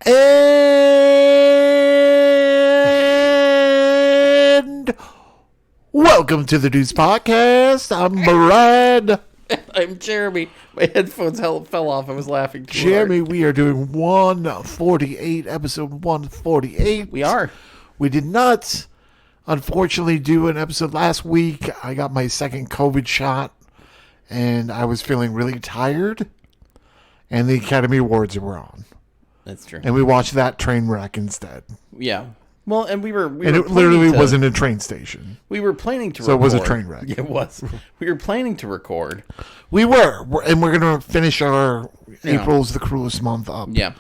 And welcome to the Deuce Podcast. I'm Brad. I'm Jeremy. My headphones fell off. I was laughing too Jeremy, hard. we are doing 148, episode 148. We are. We did not, unfortunately, do an episode last week. I got my second COVID shot, and I was feeling really tired, and the Academy Awards were on. That's true. And we watched that train wreck instead. Yeah. Well, and we were And it literally wasn't a train station. We were planning to record. So it was a train wreck. Yeah, it was. We were planning to record. We were. And we're going to finish our April's the Cruelest month up. Yeah.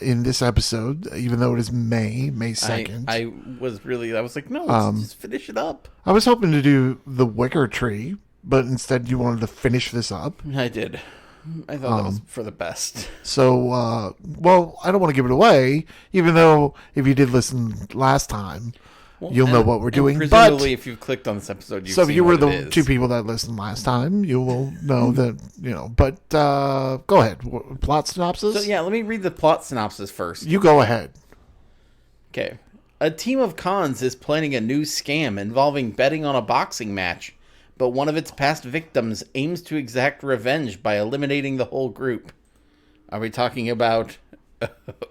In this episode, even though it is May 2nd. I was like, no, let's just finish it up. I was hoping to do the Wicker Tree, but instead you wanted to finish this up. I did. I thought that was for the best. So, well, I don't want to give it away, even though if you did listen last time, you'll know what we're doing. Presumably, if you've clicked on this episode, you've so if seen you were what the it is. two people that listened last time, you will know that, but go ahead. Plot synopsis? So, yeah, let me read the plot synopsis first. You go ahead. Okay. A team of cons is planning a new scam involving betting on a boxing match, but one of its past victims aims to exact revenge by eliminating the whole group. Are we talking about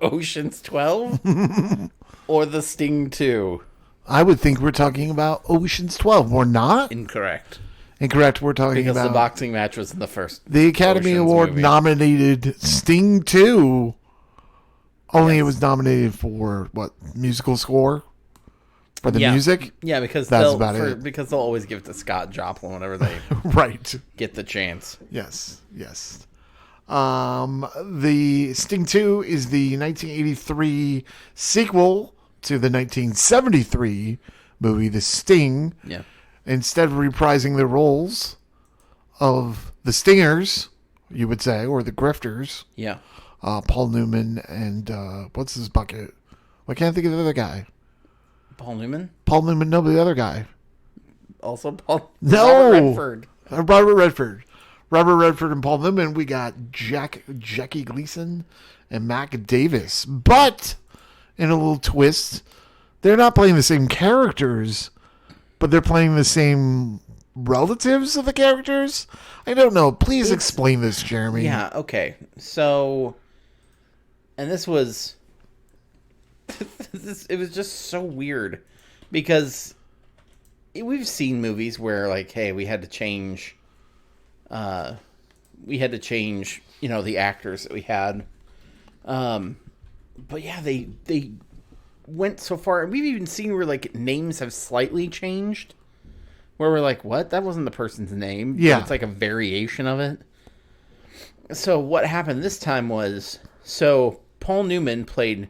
Ocean's 12 or The Sting 2? I would think we're talking about Ocean's 12. We're not? Incorrect. Incorrect. We're talking Because about the boxing match was in the first. the Academy Ocean's Award movie. nominated Sting 2. Only Yes. it was nominated for, what, musical score? For the music? Yeah, because That's about it. Because they'll always give it to Scott Joplin whenever they Right. get the chance. Yes. Yes. The Sting 2 is the 1983 sequel to the 1973 movie The Sting. Yeah. Instead of reprising the roles of the Stingers, you would say, or the Grifters, Yeah. Paul Newman and what's his bucket? I can't think of the other guy. Paul Newman? Paul Newman, no, the other guy. Also Paul No! Robert Redford. Robert Redford. Robert Redford and Paul Newman. We got Jackie Gleason and Mac Davis. But, in a little twist, they're not playing the same characters, but they're playing the same relatives of the characters? I don't know. Please explain this, Jeremy. Yeah, okay. So, and this was, it was just so weird because we've seen movies where, like, hey, we had to change, the actors that we had. But yeah, they went so far, and we've even seen where, like, names have slightly changed. Where we're like, what? That wasn't the person's name. Yeah. But it's like a variation of it. So what happened this time was, so Paul Newman played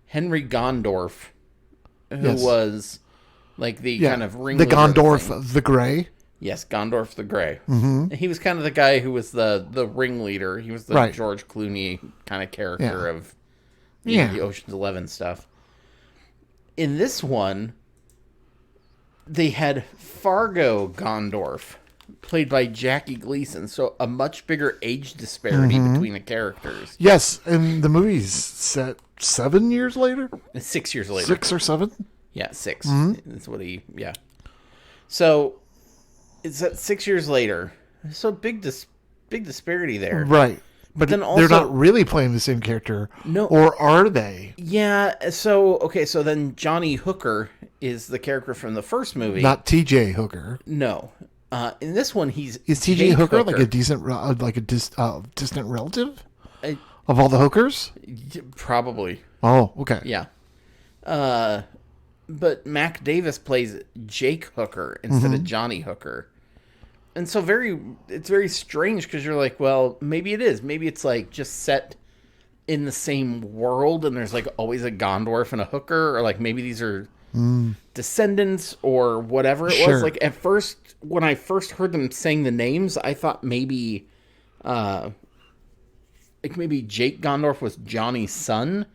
Henry Gondorf, who was like the kind of the ringleader. Gondorf of the Grey. Yes, Gondorf the Grey. Mm-hmm. He was kind of the guy who was the ringleader. He was the Right. George Clooney kind of character of Yeah. the Ocean's 11 stuff. In this one, they had Fargo Gondorf, played by Jackie Gleason, so a much bigger age disparity between the characters. Yes, and the movie's set 7 years later? 6 years later. 6 or 7? Yeah, 6. That's what yeah. So, it's at 6 years later. So big disparity there. Right. But then they're also- not really playing the same character. No. Or are they? Yeah, so then Johnny Hooker is the character from the first movie. Not T.J. Hooker. No. In this one, he's Is T.J. Jake Hooker like a decent, distant relative Uh, of all the hookers? Probably. Oh, okay. Yeah. But Mac Davis plays Jake Hooker instead of Johnny Hooker. And so it's very strange because you're like, well, maybe it is. Maybe it's like just set in the same world and there's like always a Gondorf and a Hooker, or like maybe these are descendants or whatever it Sure. was. Like at first, when I first heard them saying the names, I thought maybe Jake Gondorf was Johnny's son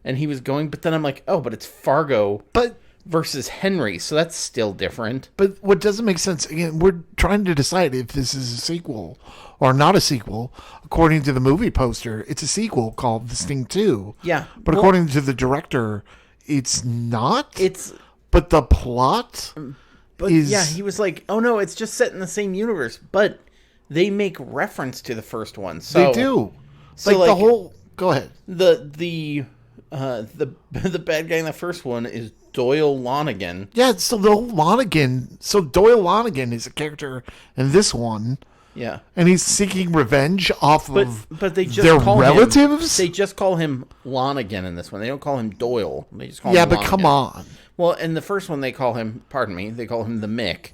and he was going, but then I'm like, oh, but it's Fargo. But versus Henry, so that's still different. But what doesn't make sense, again, we're trying to decide if this is a sequel or not a sequel. According to the movie poster, it's a sequel called The Sting 2. Yeah. But according to the director, it's not. It's... But the plot But is... yeah, he was like, oh no, it's just set in the same universe. But they make reference to the first one. So, they do. So like the whole... Go ahead. The bad guy in the first one is Doyle Lonigan. Yeah, so the whole Lonigan... So Doyle Lonigan is a character in this one. Yeah. And he's seeking revenge off of but they just their call relatives? They just call him Lonigan in this one. They don't call him Doyle. They just call Yeah, him but Lonigan. come on. Well, in the first one, they call him the Mick.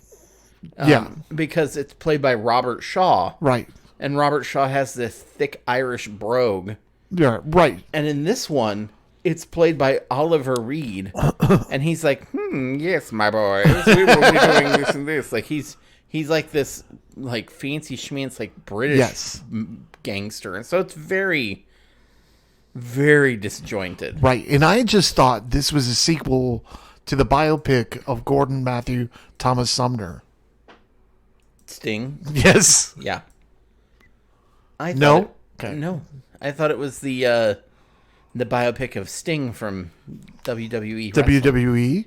Yeah. Because it's played by Robert Shaw. Right. And Robert Shaw has this thick Irish brogue. Yeah, right. And in this one, it's played by Oliver Reed. And he's like, yes, my boys, we will be doing this and this. Like, he's like this, like, fancy schmancy, like, British gangster. And so it's very, very disjointed. Right. And I just thought this was a sequel to the biopic of Gordon Matthew Thomas Sumner. Sting? Yes. Yeah. No? Okay. No. I thought it was the biopic of Sting from WWE. WWE?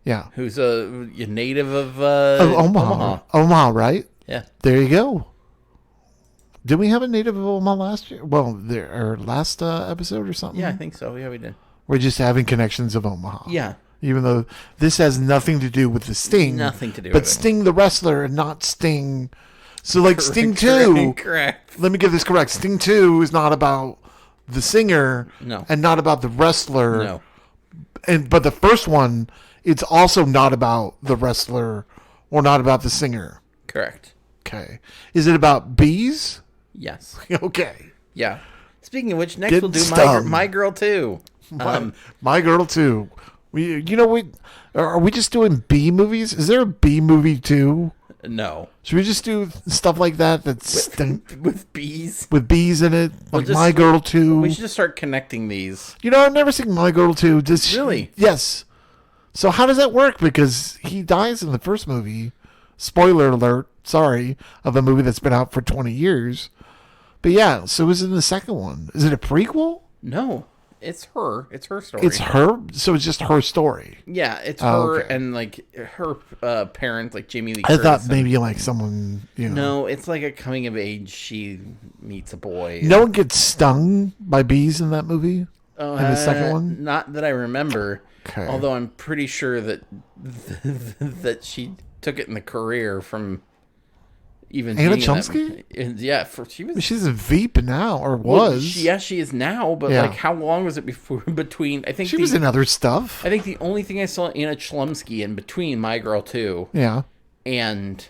Yeah. Who's a native of Omaha. Omaha, right? Yeah. There you go. Did we have a native of Omaha last year? Well, our last episode or something? Yeah, I think so. Yeah, we did. We're just having connections of Omaha. Yeah. Even though this has nothing to do with the Sting. Nothing to do with but it. Sting the wrestler and not Sting. So, like, Sting 2... Correct. Let me get this correct. Sting 2 is not about the singer. No. And not about the wrestler. No. But the first one, it's also not about the wrestler or not about the singer. Correct. Okay. Is it about bees? Yes. Okay. Yeah. Speaking of which, next Getting we'll do stung. My Girl 2. My Girl 2. Are we just doing B movies? Is there a B movie 2? No. Should we just do stuff like that With bees? with bees in it? Like just- My Girl 2? We should just start connecting these. I've never seen My Girl 2. Really? Yes. So how does that work? Because he dies in the first movie. Spoiler alert. Sorry. Of a movie that's been out for 20 years. But yeah, so is it in the second one? Is it a prequel? No. It's her. It's her story. It's her? So it's just her story. Yeah, it's Oh, her okay. and, like, her parents, like Jamie Lee I Curtis. thought maybe like someone, No, it's like a coming of age. She meets a boy. No one gets stung by bees in that movie? In the second one? Not that I remember. Okay. Although I'm pretty sure that that she took it in the career from even Anna being in that- Chomsky? Yeah, she was. She's a Veep now, or well, was. she is now. But Yeah. like, how long was it before between? I think She was in other stuff. I think the only thing I saw Anna Chlumsky in between My Girl 2 Yeah. and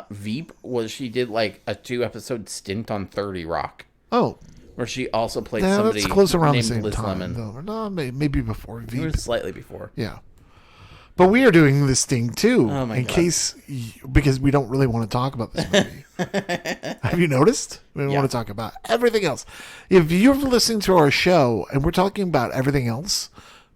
Veep was she did like a 2-episode stint on 30 Rock, Oh, where she also played yeah, somebody that's close around the named same Liz time. Lemon. Though. No, maybe before It Veep. was slightly before. Yeah. But we are doing this thing too, Oh my in God. case, because we don't really want to talk about this movie. Have you noticed? We don't Yeah. want to talk about everything else. If you're listening to our show and we're talking about everything else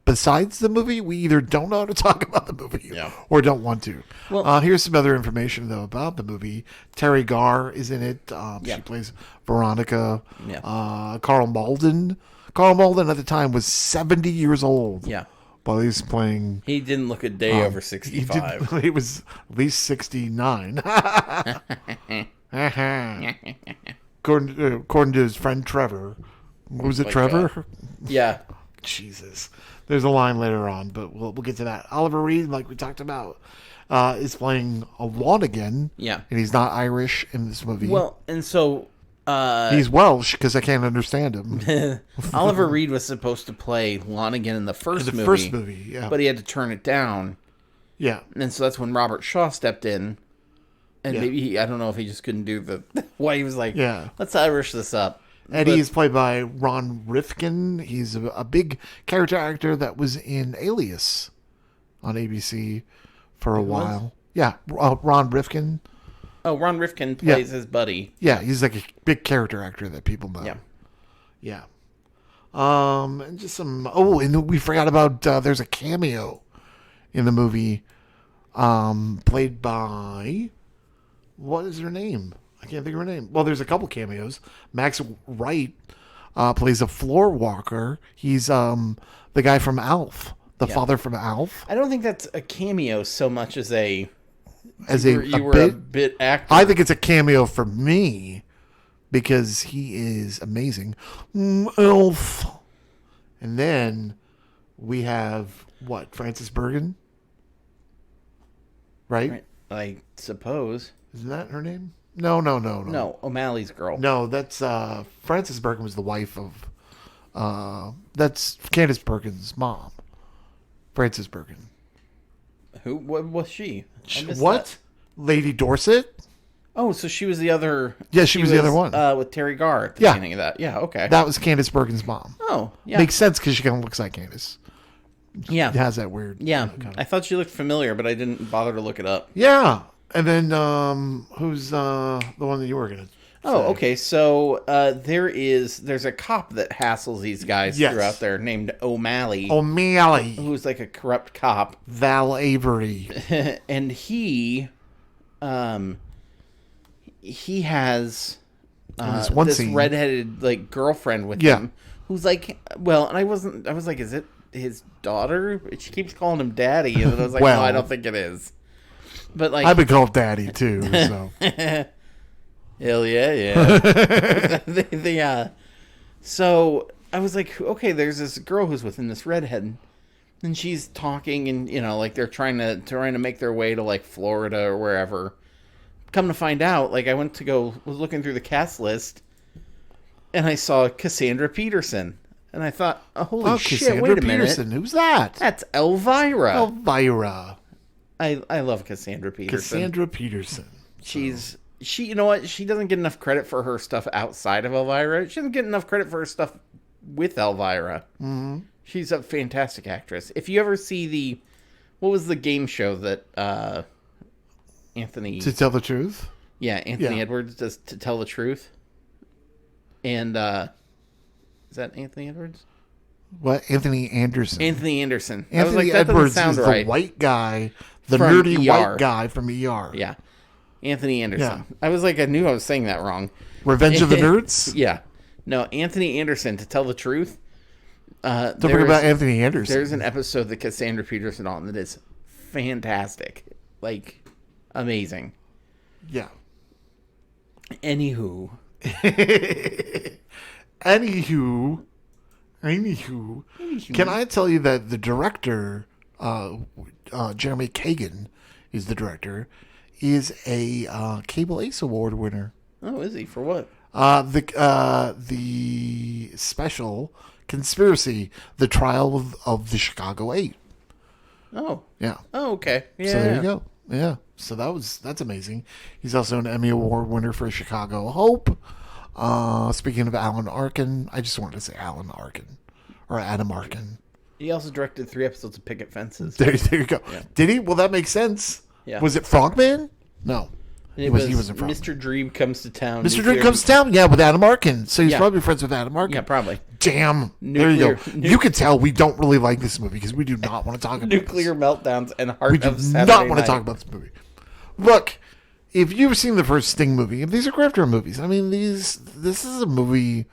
besides the movie, we either don't know how to talk about the movie Yeah. or don't want to. Well- Here's some other information, though, about the movie. Terry Garr is in it. Yeah. She plays Veronica. Yeah. Carl Malden. Carl Malden at the time was 70 years old. Yeah. While he's playing... He didn't look a day over He 65. did, he was at least 69. According to his friend Trevor. Was it my Trevor? Yeah. Jesus. There's a line later on, but we'll get to that. Oliver Reed, like we talked about, is playing a Lonigan. Yeah. And he's not Irish in this movie. Well, and so he's Welsh because I can't understand him. Oliver Reed was supposed to play Lonigan in the first movie. First movie, yeah. But he had to turn it down. Yeah. And so that's when Robert Shaw stepped in. And Yeah. maybe I don't know if he just couldn't do the why he was like, Yeah. let's Irish this up. Eddie But- is played by Ron Rifkin. He's a big character actor that was in Alias on ABC for a while. Yeah, Ron Rifkin. Oh, Ron Rifkin plays his buddy. Yeah, he's like a big character actor that people know. Yeah. Yeah. And just some... Oh, and we forgot about... there's a cameo in the movie, played by, what is her name? I can't think of her name. Well, there's a couple cameos. Max Wright plays a floor walker. He's the guy from Alf, the father from Alf. I don't think that's a cameo so much as a bit actor. I think it's a cameo for me because he is amazing. Elf. And then we have Frances Bergen, right? I suppose. Isn't that her name? No. No, O'Malley's girl. No, that's Frances Bergen was the wife of that's Candace Bergen's mom. Frances Bergen. Who? What was she? What? That. Lady Dorset? Oh, so she was the other. Yeah, she was the other one. With Terry Garr at the beginning of that. Yeah, okay. That was Candace Bergen's mom. Oh, yeah. Makes sense because she kind of looks like Candace. Yeah. It has that weird. Yeah. I thought she looked familiar, but I didn't bother to look it up. Yeah. And then who's the one that you were going to say? Oh, okay. So there's a cop that hassles these guys throughout there named O'Malley. O'Malley. Who's like a corrupt cop. Val Avery. And he has this redheaded like girlfriend with him who's like, well, and I was like, is it his daughter? She keeps calling him daddy, and I was like, no, I don't think it is. But like, I've been called daddy too, so. Hell yeah. So I was like, okay, there's this girl who's with him, this redhead, and she's talking, and like they're trying to make their way to like Florida or wherever. Come to find out, like I was looking through the cast list, and I saw Cassandra Peterson, and I thought, oh, holy shit! Cassandra Wait a Peterson. minute, Who's that? That's Elvira. Elvira. I love Cassandra Peterson. Cassandra Peterson. She, you know what? She doesn't get enough credit for her stuff outside of Elvira. She doesn't get enough credit for her stuff with Elvira. Mm-hmm. She's a fantastic actress. If you ever see what was the game show that Anthony... To Tell the Truth? Yeah, Anthony Edwards does To Tell the Truth. And, is that Anthony Edwards? What? Anthony Anderson. Anthony Anderson. Anthony Edwards is the white guy, the from nerdy ER. white guy from ER. Yeah. Anthony Anderson. Yeah. I was like, I knew I was saying that wrong. Revenge of the Nerds? Yeah. No, Anthony Anderson, To Tell the Truth. Don't forget about Anthony Anderson. There's an episode that Cassandra Peterson on that is fantastic. Like, amazing. Yeah. Anywho. Can I tell you that the director, Jeremy Kagan is the director, is a Cable Ace Award winner. Oh, is he? For what? The special Conspiracy, the trial of the Chicago 8. Oh. Yeah. Oh, okay. Yeah. So there you go. Yeah. So that's amazing. He's also an Emmy Award winner for Chicago Hope. Speaking of Alan Arkin, I just wanted to say Alan Arkin. Or Adam Arkin. He also directed 3 episodes of Picket Fences. There you go. Yeah. Did he? Well, that makes sense. Yeah. Was it Frogman? No. He wasn't Frogman. Mr. Dream Comes to Town. Mr. Dream Comes to Town, yeah, with Adam Arkin. So he's probably friends with Adam Arkin. Yeah, probably. Damn. There you go. You can tell we don't really like this movie because we do not want to talk about Nuclear Meltdowns and Heart of Saturday We do not want Night. to talk about this movie. Look, if you've seen the first Sting movie, if these are Crafter movies, I mean, this is a movie.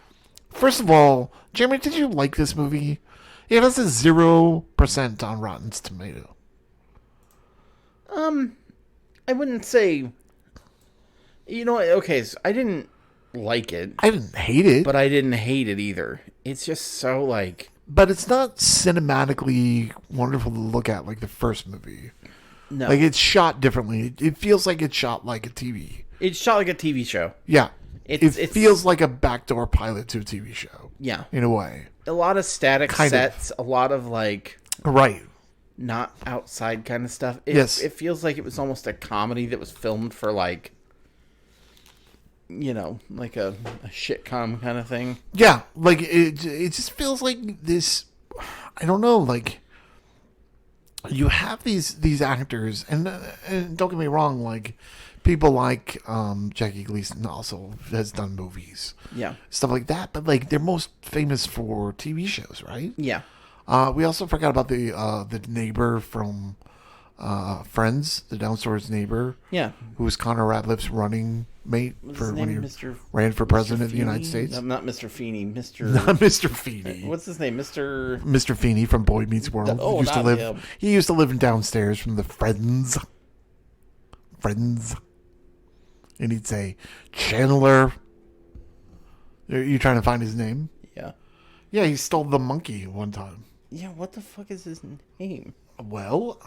First of all, Jeremy, did you like this movie? It has a 0% on Rotten Tomatoes. I wouldn't say. You know, okay, so I didn't like it. I didn't hate it. But I didn't hate it either. It's just so, like... But it's not cinematically wonderful to look at like the first movie. No. Like, it's shot differently. It feels like it's shot like a TV. It's shot like a TV show. Yeah. It feels like a backdoor pilot to a TV show. Yeah. In a way. A lot of static sets. A lot of, like... Right. Not outside kind of stuff. Yes. It feels like it was almost a comedy that was filmed for, like... You know, like a shitcom kind of thing. Yeah, like it just feels like this. I don't know. Like you have these actors, and don't get me wrong. Like people like Jackie Gleason also has done movies, stuff like that. But like they're most famous for TV shows, right? Yeah. We also forgot about the neighbor from Friends, the downstairs neighbor, Yeah. who was Connor Radcliffe's running mate What's for his when he name? Mr. ran for president of the United Feeney? States. No, not Mr. Feeney. Not Mr. Feeney. What's his name? Mr. Mr. Feeney from Boy Meets World. Oh, he used to not live. him. He used to live in downstairs from the Friends. And he'd say, Chandler. Are you trying to find his name? Yeah. Yeah, he stole the monkey one time. Yeah, what the fuck is his name? Well,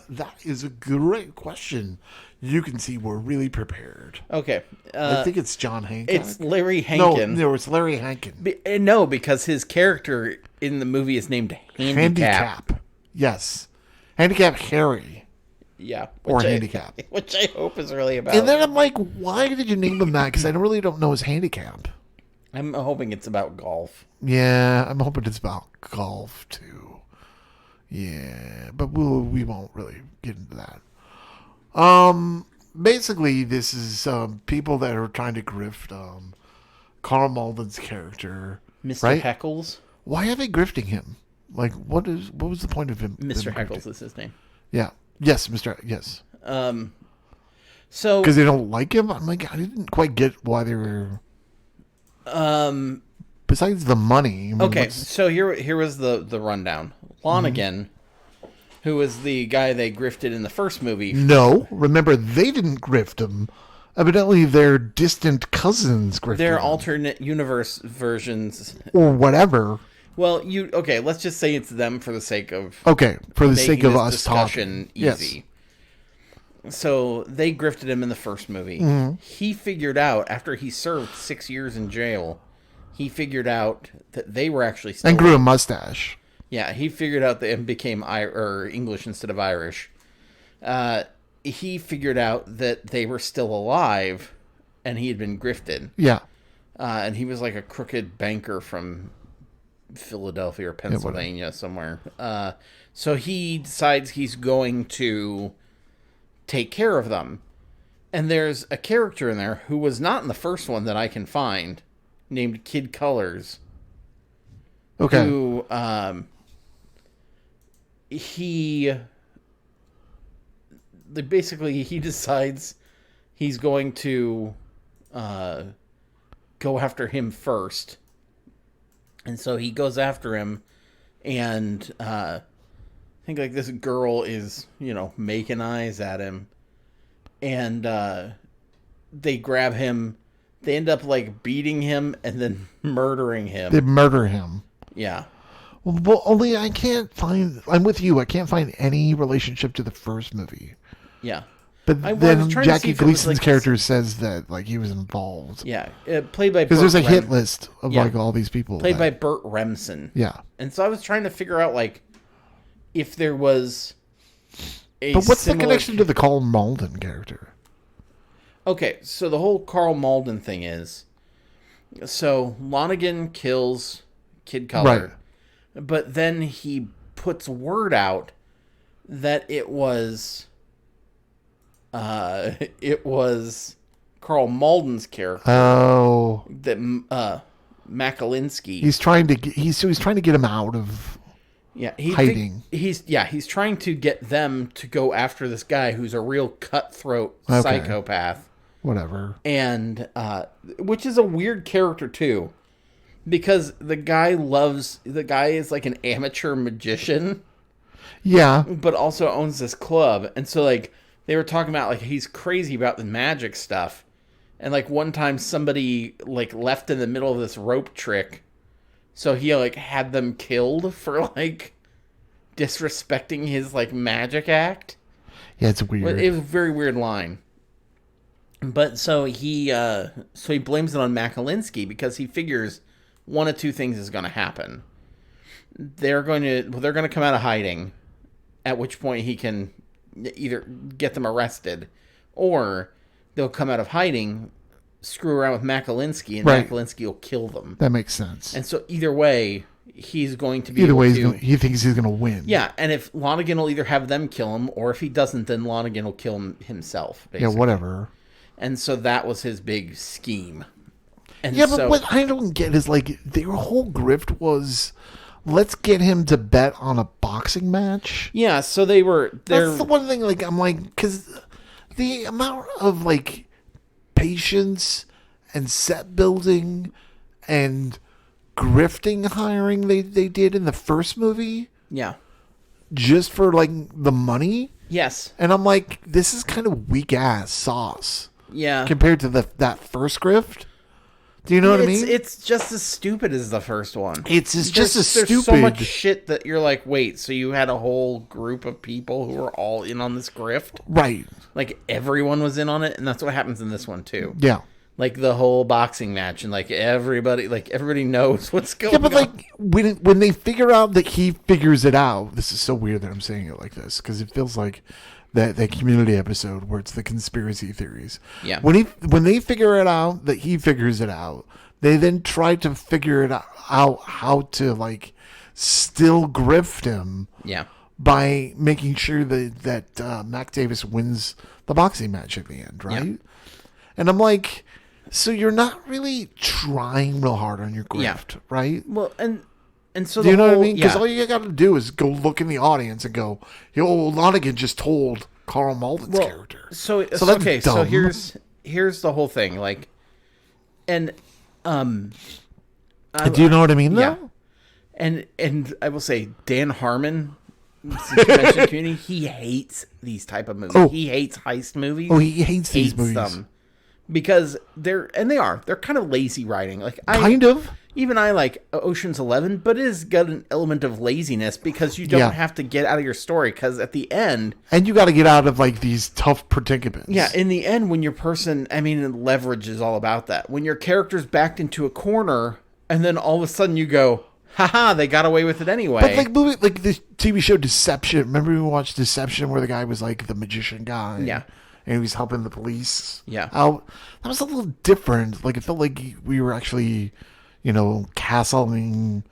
that is a great question. You can see we're really prepared. Okay. I think it's John Hancock. It's Larry Hankin. No, it's Larry Hankin. No, because his character in the movie is named Handicap. Yes. Handicap Harry. Yeah. Or Handicap. Which I hope is really about. And then I'm like, why did you name him that? Because I really don't know his handicap. I'm hoping it's about golf. Yeah, I'm hoping it's about golf too. Yeah, but we won't really get into that. Basically, this is people that are trying to grift Carl Malden's character, Mr. right? Heckles. Why are they grifting him? Like, what was the point of him? Mr. Heckles is his name. Yeah. Yes, Mr. Yes. So because they don't like him. I'm like, I didn't quite get why they were. Besides the money. I mean, okay, so here was the rundown. Lonergan, who was the guy they grifted in the first movie. No, remember they didn't grift him. Evidently, their distant cousins grifted Their him. alternate universe versions. Or whatever. Well, okay, let's just say it's them for the sake of Okay, for the sake of this us discussion talking. easy. Yes. So they grifted him in the first movie. Mm-hmm. He figured out after he served 6 years in jail. He figured out that they were actually still And grew a mustache. Yeah, he figured out that and became English instead of Irish. He figured out that they were still alive, and he had been grifted. Yeah. And he was like a crooked banker from Philadelphia or Pennsylvania somewhere. So he decides he's going to take care of them. And there's a character in there who was not in the first one that I can find, named Kid Colors. Okay. Who, he decides he's going to go after him first. And so he goes after him, and I think like this girl is, making eyes at him. And they grab him. They end up like beating him and then murdering him. They murder him. Yeah. Well, only I'm with you. I can't find any relationship to the first movie. Yeah. But then Jackie Gleason's character says that like he was involved. Yeah. Played by because there's a hit list of like all these people. Played by Burt Remsen. Yeah. And so I was trying to figure out like if there was a But what's the connection to the Carl Malden character? Okay, so the whole Carl Malden thing is, so Lonergan kills Kid Color, right. But then he puts word out that it was Carl Malden's character. Oh, that Macalinski. He's trying to get him out of hiding. He's trying to get them to go after this guy who's a real cutthroat psychopath. Whatever. And which is a weird character too, because the guy is like an amateur magician. Yeah. But also owns this club. And so like they were talking about like he's crazy about the magic stuff. And like one time somebody like left in the middle of this rope trick. So he like had them killed for like disrespecting his like magic act. Yeah, it's weird. It was a very weird line. But so he blames it on Macalinski because he figures one of two things is going to happen. They're going to come out of hiding, at which point he can either get them arrested, or they'll come out of hiding, screw around with Macalinski, and Macalinski will kill them. That makes sense. And so either way, he's going to be he thinks he's going to win. Yeah, and if Lonergan will either have them kill him, or if he doesn't, then Lonergan will kill him himself. Basically. Yeah, whatever. And so that was his big scheme. And but what I don't get is like their whole grift was let's get him to bet on a boxing match. Yeah, so they're That's the one thing, like, I'm like, because the amount of, like, patience and set building and grifting hiring they did in the first movie yeah. just for, like, the money. Yes. And I'm like, this is kind of weak-ass sauce Yeah. compared to that first grift. Do you know what I mean? It's just as stupid as the first one. It's just as stupid. There's so much shit that you're like, wait, so you had a whole group of people who were all in on this grift? Right. Like, everyone was in on it, and that's what happens in this one, too. Yeah. Like, the whole boxing match, and, like, everybody knows what's going on. Yeah, but, like, when they figure out that he figures it out, this is so weird that I'm saying it like this, because it feels like that Community episode where it's the conspiracy theories. Yeah. When they figure it out that he figures it out, they then try to figure it out how to, like, still grift him. Yeah. By making sure that Mac Davis wins the boxing match at the end, right? Yeah. And I'm like, so you're not really trying real hard on your grift, right? Well, and so do you know what I mean? Because yeah. all you got to do is go look in the audience and go, yo, Lonigan just told Carl Malden's character. So that's okay. Dumb. So here's the whole thing, like, and do you know what I mean? Yeah. Though? And I will say, Dan Harmon, since you mentioned Community, he hates these type of movies. He hates heist movies. Oh, he hates these movies. Them because they're kind of lazy writing. Like even I like Ocean's 11, but it has got an element of laziness because you don't have to get out of your story, because at the end, and you got to get out of, like, these tough predicaments. Yeah, in the end, when your person, I mean, leverage is all about that. When your character's backed into a corner, and then all of a sudden you go, haha, they got away with it anyway. But like the TV show Deception. Remember we watched Deception where the guy was like the magician guy? Yeah. And he was helping the police. Yeah. Out. That was a little different. Like, it felt like we were actually, castling,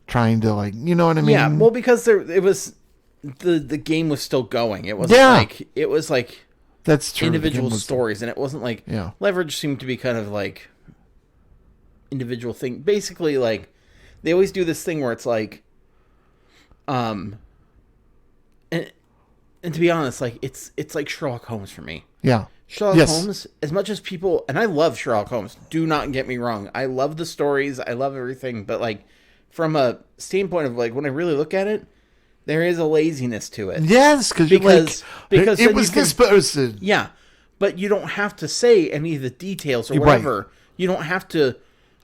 trying to, like, you know what I mean? Yeah, well, because it was, the game was still going. It was like that's true. Individual stories, and it wasn't like, yeah. Leverage seemed to be kind of like individual thing. Basically, like, they always do this thing where it's like, and to be honest, like, it's like Sherlock Holmes for me. Yeah. Sherlock Holmes, as much as people, and I love Sherlock Holmes, do not get me wrong. I love the stories, I love everything, but, like, from a standpoint of, like, when I really look at it, there is a laziness to it. Yes, because it was this person. Yeah, but you don't have to say any of the details or whatever. Right. You don't have to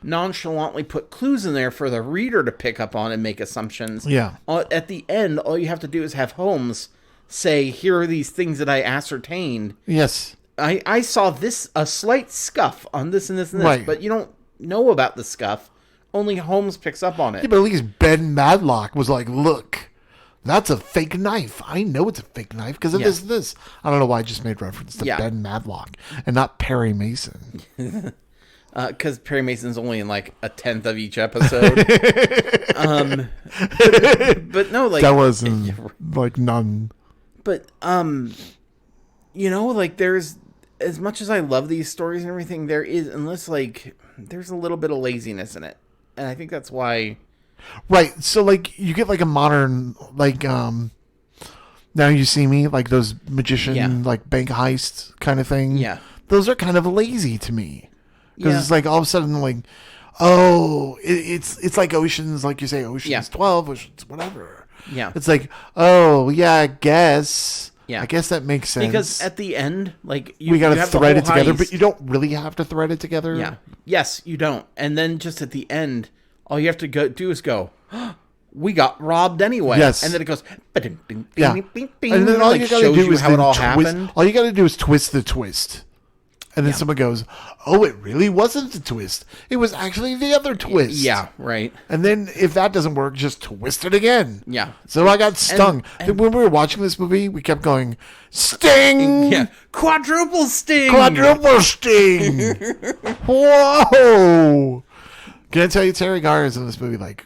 nonchalantly put clues in there for the reader to pick up on and make assumptions. Yeah. At the end, all you have to do is have Holmes say, here are these things that I ascertained. Yes. I saw a slight scuff on this and this and this, right. But you don't know about the scuff. Only Holmes picks up on it. Yeah, but at least Ben Madlock was like, look, that's a fake knife. I know it's a fake knife because of this and this. I don't know why I just made reference to Ben Madlock and not Perry Mason. Because Perry Mason's only in, like, a 10th of each episode. But no, like... That wasn't, like, none. But, like, there's... As much as I love these stories and everything, there's a little bit of laziness in it. And I think that's why... Right, so, like, you get, like, a modern, like, Now You See Me, like, those magician, like, bank heist kind of thing. Yeah. Those are kind of lazy to me. Because it's like all of a sudden, like, oh, it's like Ocean's, like you say, Ocean's 12, Ocean's whatever. Yeah. It's like, oh, yeah, I guess. Yeah. I guess that makes sense. Because at the end, like, we got to thread it together, but you don't really have to thread it together. Yeah. Yes, you don't. And then just at the end, all you have to do is go, oh, we got robbed anyway. Yes. And then it goes, yeah. And then all you got to do is how it all happened. All you got to do is twist the twist. And then someone goes, oh, it really wasn't the twist. It was actually the other twist. Yeah, right. And then if that doesn't work, just twist it again. Yeah. So I got stung. And when we were watching this movie, we kept going, sting! Yeah. Quadruple sting! Quadruple sting! Whoa! Can I tell you, Terry Garr is in this movie, like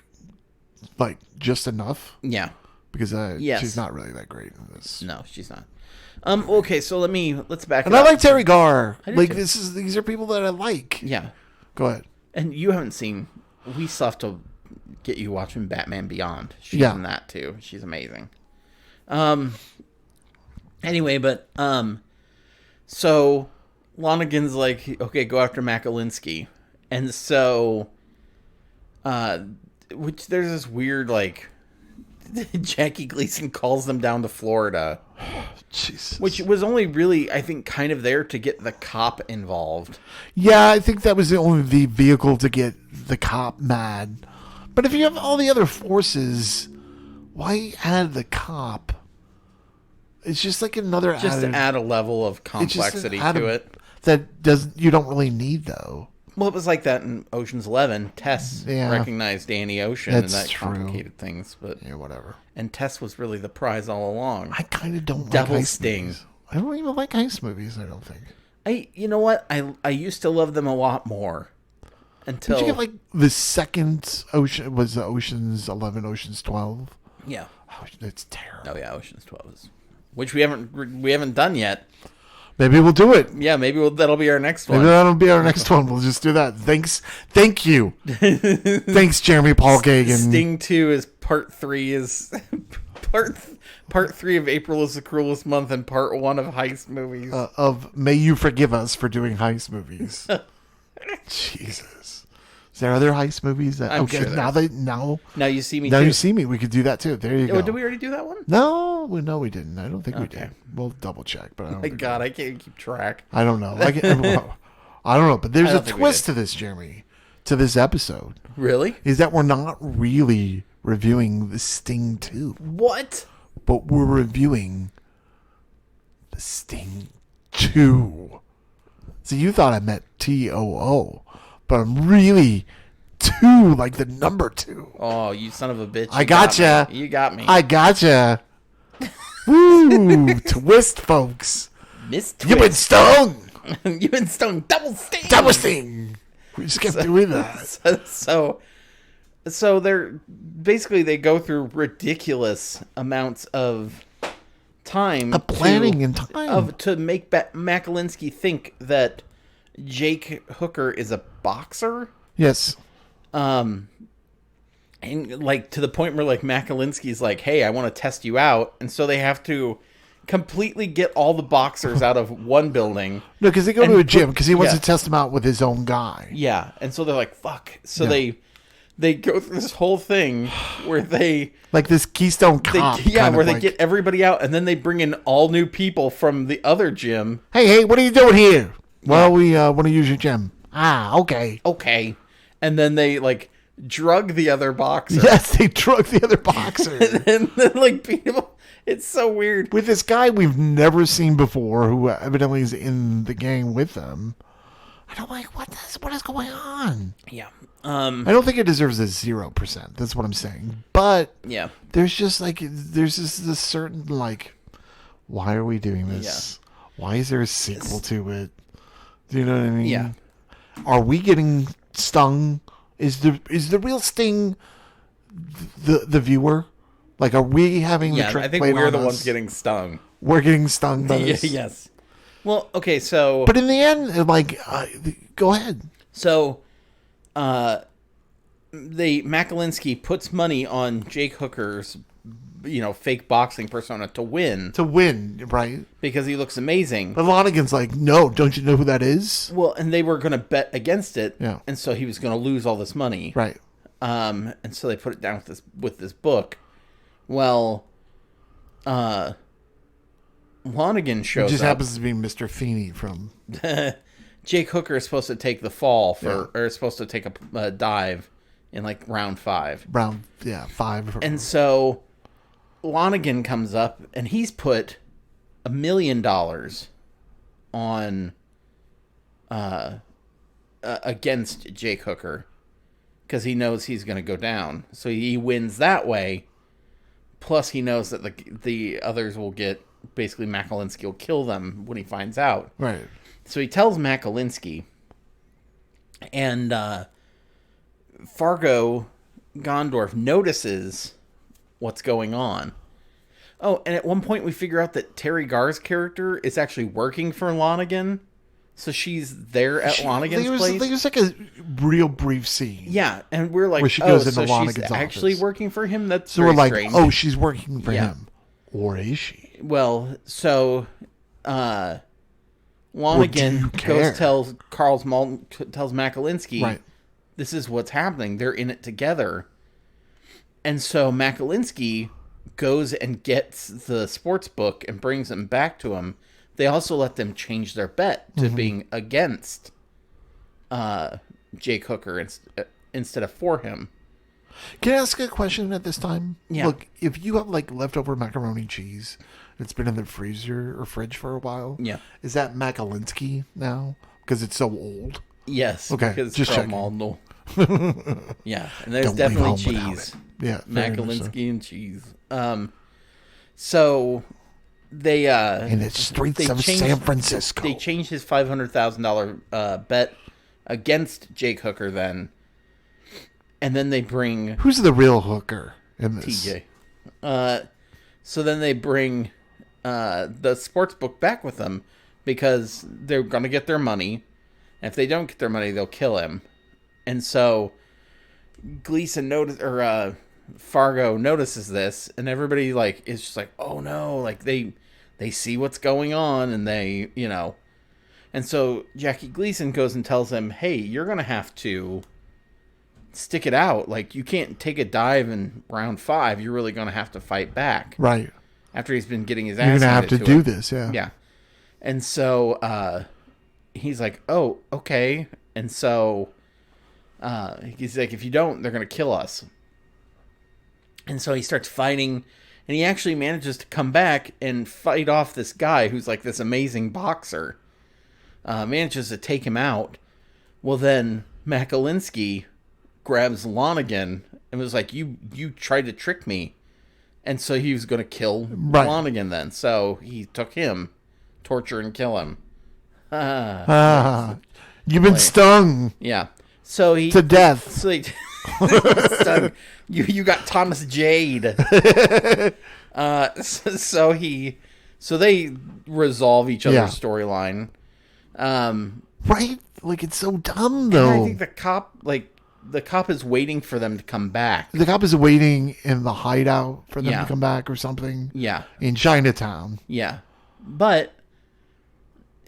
just enough? Yeah. Because she's not really that great in this. No, she's not. Okay, so let's back it up. And I like Terry Garr. Like, these are people that I like. Yeah. Go ahead. And you haven't seen, we still have to get you watching Batman Beyond. She's Yeah. in that too. She's amazing. Anyway, but so Lonigan's like, okay, go after Makalinsky, and so which there's this weird like Jackie Gleason calls them down to Florida. Jesus. Which was only really, I think, kind of there to get the cop involved. Yeah, I think that was only the vehicle to get the cop mad. But if you have all the other forces, why add the cop? It's just like another Just to add a level of complexity to it. That you don't really need, though. Well, it was like that in Ocean's 11. Tess recognized Danny Ocean and that true. complicated things. But yeah, whatever. And Tess was really the prize all along. I kind of don't Double like heist Sting. movies. I don't even like heist movies, I don't think. You know what? I used to love them a lot more. Until... Did you get, like, the second Ocean... Was the Ocean's 11, Ocean's 12? Yeah. Oh, it's terrible. Oh, yeah, Ocean's 12 is... Which we haven't done yet. Maybe we'll do it. Yeah, maybe that'll be our next one. Maybe that'll be our next one. We'll just do that. Thank you. Thanks, Jeremy Paul Kagan. Sting 2 is part 3 is... Part 3 of April is the Cruelest Month, and part 1 of heist movies. Of May You Forgive Us for doing heist movies. Jesus. Is there other heist movies? I'm sure Now You See Me Now too. You See Me. We could do that too. There you go. Did we already do that one? No, we didn't. I don't think we did. We'll double check, but I don't. My God, I can't keep track. I don't know. I don't know. But there's a twist to this, Jeremy. To this episode. Really? Is that we're not really reviewing the Sting 2. What? But we're reviewing the Sting 2. So you thought I meant TOO, but I'm really 2, like the number 2. Oh, you son of a bitch. I gotcha. You got me. I gotcha. Woo! Twist, folks. Miss Twist. You've been stung. You've been stung. Double Sting. Double Sting. We just kept doing that. So they're basically they go through ridiculous amounts of time, planning and time to make Makalinsky think that Jake Hooker is a boxer. Yes. And like to the point where like Makalinsky's like, "Hey, I want to test you out," and so they have to completely get all the boxers out of one building. No, because they go to a gym because he wants to test them out with his own guy. Yeah, and so they're like, "Fuck!" So they go through this whole thing where they like this Keystone Cop. Where they get everybody out, and then they bring in all new people from the other gym. Hey, what are you doing here? Well, we want to use your gym. Okay. And then they like drug the other boxer. Yes, they drug the other boxer. And then like people. It's so weird. With this guy we've never seen before, who evidently is in the gang with them. I don't like what is going on. Yeah. I don't think it deserves a 0%. That's what I'm saying. But yeah, there's just this certain like, why are we doing this? Yeah. Why is there a sequel to it? Do you know what I mean? Yeah. Are we getting stung? Is the real Sting the viewer? Like, are we having the trick? I think we're the ones getting stung. We're getting stung by this. Yes. Well, okay, so... But in the end, like, go ahead. So, Makalinsky puts money on Jake Hooker's, fake boxing persona to win. To win, right? Because he looks amazing. But Lonigan's like, no, don't you know who that is? Well, and they were going to bet against it. Yeah. And so he was going to lose all this money. Right. And so they put it down with this book. Well, Lonigan shows up. It just happens to be Mr. Feeney from... Jake Hooker is supposed to take the fall or is supposed to take a dive in like round 5. Round 5. And so Lonigan comes up and he's put $1 million on against Jake Hooker because he knows he's going to go down. So he wins that way. Plus, he knows that the others will get... Basically, Makalinsky will kill them when he finds out. Right. So he tells Makalinsky. And Fargo Gondorf notices what's going on. Oh, and at one point we figure out that Terry Garr's character is actually working for Lonigan. So she's there at Lonigan's place. There's like a real brief scene. Yeah, and we're like, where she goes into so Lonigan's she's actually office. working for him? That's So very we're like, strange. oh, she's working for him. Or is she? Well, so do Lonigan you care? tells Makalinsky, Right. this is what's happening. They're in it together. And so Makalinsky goes and gets the sports book and brings them back to him. They also let them change their bet to being against Jake Hooker instead of for him. Can I ask a question at this time? Yeah. Look, if you have like leftover macaroni cheese, it's been in the freezer or fridge for a while. Yeah. Is that Makalinsky now? Because it's so old. Yes. Okay, Because just it's checking. Aldo. Yeah, and there's Don't leave definitely home without cheese. it. Yeah. very much so. Makalinsky and cheese. So they In the streets of San Francisco. They changed his $500,000 bet against Jake Hooker then, and then they bring Who's the real hooker in this? TJ. So then they bring the sports book back with them because they're going to get their money. And if they don't get their money, they'll kill him. And so Fargo notices this, and everybody like is just like, oh no, like they see what's going on, and they, and so Jackie Gleason goes and tells him, hey, you're going to have to stick it out. Like, you can't take a dive in round 5. You're really going to have to fight back. Right. After he's been getting his ass You're going to have handed to do him. this, yeah. Yeah. And so he's like, oh, okay. And so he's like, if you don't, they're going to kill us. And so he starts fighting, and he actually manages to come back and fight off this guy who's like this amazing boxer. Manages to take him out. Well, then Makalinsky grabs Lonigan and was like, you tried to trick me. And so he was going to kill Lonigan then. So he took him, torture and kill him. You've been stung Yeah. So he to death. So he, stung. You got Thomas Jade. So they resolve each other's storyline. Right? Like, it's so dumb, though. I think the cop is waiting for them to come back. The cop is waiting in the hideout for them Yeah. to come back or something. Yeah. In Chinatown. Yeah. But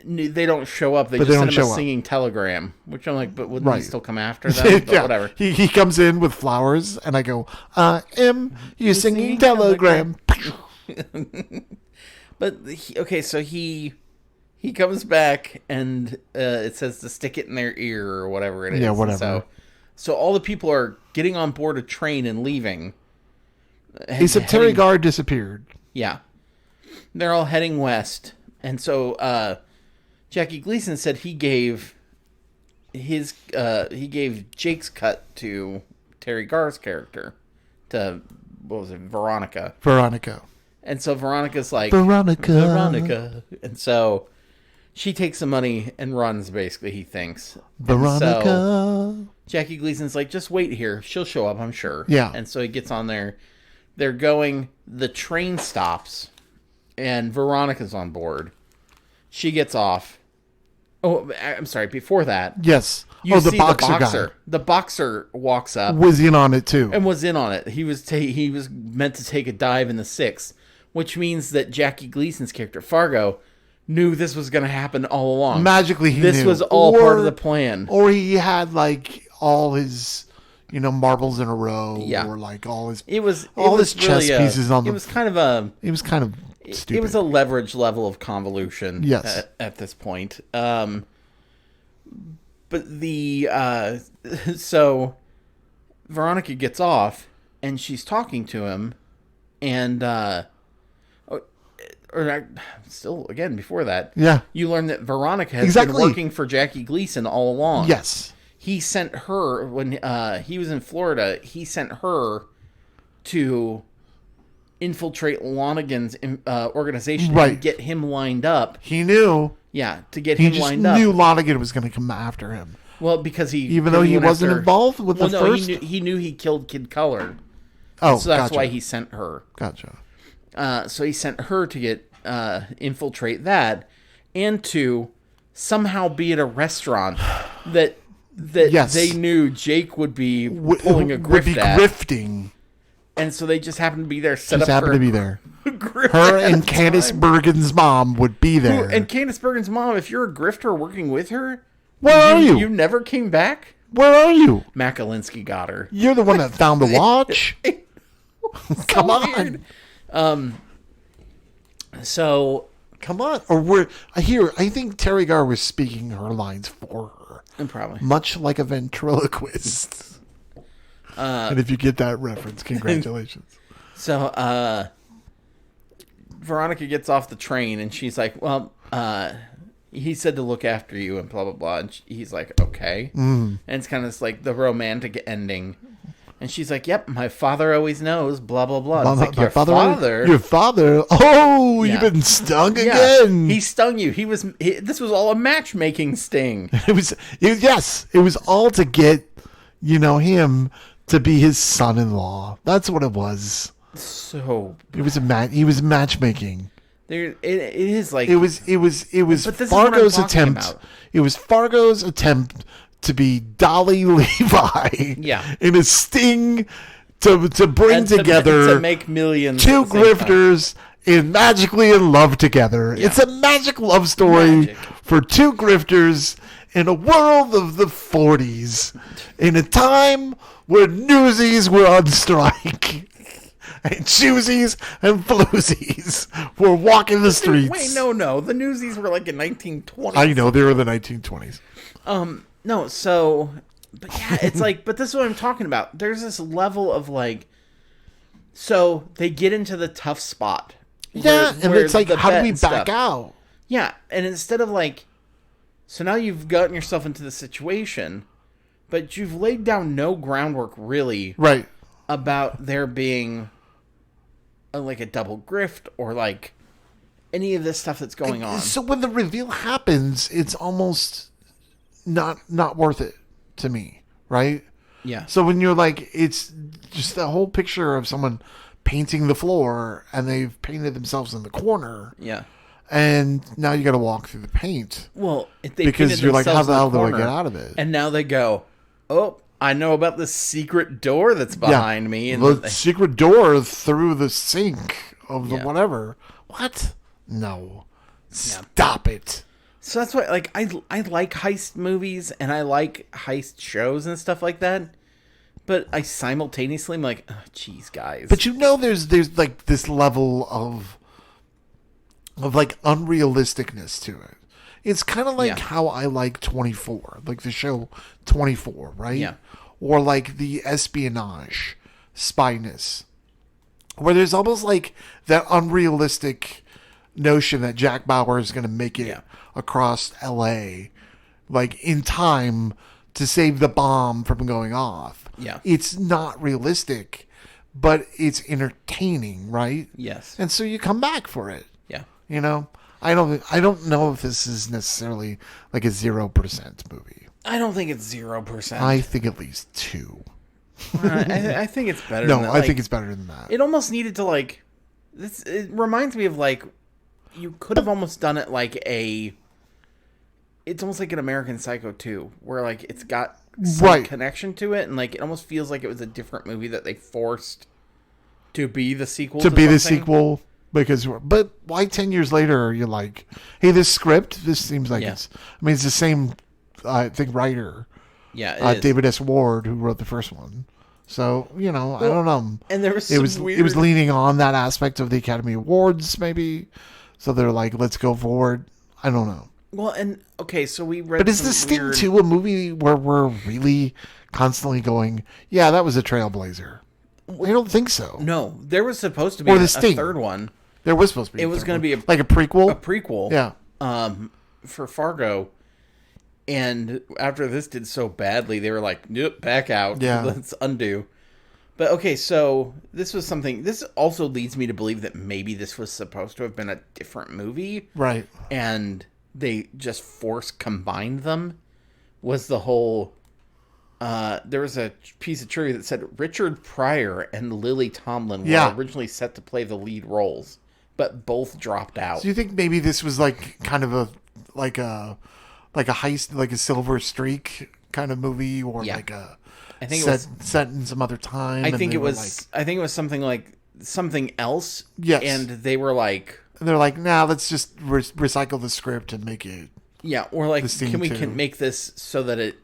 they don't show up. They But just they send don't him a show up. singing telegram, which I'm like, but wouldn't he Right. still come after them? But Yeah. whatever. He comes in with flowers, and I go, I am your singing telegram. But so he comes back, and it says to stick it in their ear or whatever it is. Yeah, And whatever. So all the people are getting on board a train and leaving. Except Terry Garr disappeared. Yeah. They're all heading west. And so Jackie Gleason said he gave Jake's cut to Terry Garr's character, to, what was it, Veronica. And so Veronica's like, Veronica. And so she takes the money and runs, basically, he thinks. Veronica. So Jackie Gleason's like, just wait here. She'll show up, I'm sure. Yeah. And so he gets on there. They're going. The train stops, and Veronica's on board. She gets off. Oh, I'm sorry. Before that, Yes. you the see boxer guy The boxer walks up was in on it, too. and was in on it. He was meant to take a dive in the 6th, which means that Jackie Gleason's character Fargo knew this was going to happen all along. Magically, he this knew. was all part of the plan. Or he had, like, all his, marbles in a row. Yeah. Or, like, all his His chess pieces on the... It was kind of a... It was kind of stupid. It was a leverage level of convolution. Yes. At this point. But so Veronica gets off and she's talking to him, and still again before that, Yeah. you learn that Veronica has Exactly. been working for Jackie Gleason all along. Yes. He sent her when he was in Florida. He sent her to infiltrate Lonigan's organization Right. and get him lined up. He knew. Yeah, to get He him just lined up. knew Lonigan was going to come after him. Well, because Even though he went wasn't after- involved with the Well, no, first... he knew he killed Kid Colored. Oh, So that's gotcha. why he sent her. Gotcha. So he sent her to get infiltrate that, and to somehow be at a restaurant that Yes. they knew Jake would be pulling a grift at. Grifting. And so they just happened to be there, set Just up happened for to be there. grift Her at and a Candice time. Bergen's mom would be there. And Candice Bergen's mom, if you're a grifter working with her, Where are you? You never came back? Where are you? Mac Alinsky got her. You're the one that found the watch. Come on. Weird. So Come on. Or I think Terry Garr was speaking her lines for her. probably. Much like a ventriloquist. And if you get that reference, congratulations. So Veronica gets off the train and she's like, well, he said to look after you and blah, blah, blah. And he's like, okay. And it's kind of like the romantic ending. And she's like, yep, my father always knows, blah, blah, blah. And it's like, your father? Your father? Oh, Yeah. you've been stung Yeah, again. he stung you. This was all a matchmaking sting. It was all to get, him to be his son-in-law. That's what it was. So He was matchmaking. it is like It was But this is what I'm Fargo's talking attempt. about. It was Fargo's attempt to be Dolly Levi. Yeah. In a sting to bring and together to make millions. two at the same time. grifters and magically in love together. Yeah. It's a magic love story Magic. for two grifters in a world of the 40s, in a time where newsies were on strike. And choosies and floozies were walking the streets. Wait, no. The Newsies were like in 1920. I know, they were the 1920s. No, so, but yeah, it's like, but this is what I'm talking about. There's this level of like, so they get into the tough spot. Yeah, and it's like, the how do bet we and back stuff. out? Yeah, and instead of like, so now you've gotten yourself into the situation, but you've laid down no groundwork really Right. about there being like a double grift or like any of this stuff that's going on. So when the reveal happens, it's almost not worth it to me, right? Yeah. So when you're like, it's just the whole picture of someone painting the floor and they've painted themselves in the corner, Yeah. and now you got to walk through the paint Well, if they because painted you're like, how themselves the in hell do I corner, get out of it? And now they go, oh, I know about this secret door that's behind me. And the secret door through the sink of the Yeah. whatever. What? No. Stop it. so that's why, like, I like heist movies and I like heist shows and stuff like that. But I simultaneously am like, oh, geez, guys. But there's like this level of like unrealisticness to it. It's kind of like Yeah. how I like 24, like the show 24, right? Yeah. Or like the espionage, spyness, where there's almost like that unrealistic notion that Jack Bauer is going to make it Yeah. across LA, like in time to save the bomb from going off. Yeah. It's not realistic, but it's entertaining, right? Yes. And so you come back for it. Yeah. I don't know if this is necessarily like a 0% movie. I don't think it's 0%. I think at least 2. I think it's better No, than that. I Like, think it's better than that. it almost needed to, like, it reminds me of, like, you could have almost done it like it's almost like an American Psycho 2, where, like, it's got some Right. connection to it, and, like, it almost feels like it was a different movie that they forced to be the sequel to be the something. sequel, but why 10 years later are you like, hey, this script, this seems like Yeah. it's the same, I think, writer, Yeah, it is. David S. Ward, who wrote the first one. So, I don't know. And there was It some was weird... it was leaning on that aspect of the Academy Awards, maybe. So they're like, let's go forward. I don't know. Well, and, okay, so we read But is some this Sting weird... 2 a movie where we're really constantly going, yeah, that was a trailblazer? I don't think so. No, there was supposed to be Or the a Sting. third one. There was supposed to be. It was going gonna to be like a prequel. A prequel. Yeah. For Fargo. And after this did so badly, they were like, nope, back out. Yeah. Let's undo. But okay, so this was something... This also leads me to believe that maybe this was supposed to have been a different movie. Right. And they just combined them. Was the whole... there was a piece of trivia that said Richard Pryor and Lily Tomlin were originally set to play the lead roles, but both dropped out. Do you think maybe this was like kind of a like a heist, like a Silver Streak kind of movie, or Yeah. like a I think set in some other time. I think it was something like something else. Yes. And they were like, and they're like, nah, let's just recycle the script and make it. yeah, or like, Scene can we too. make this so that it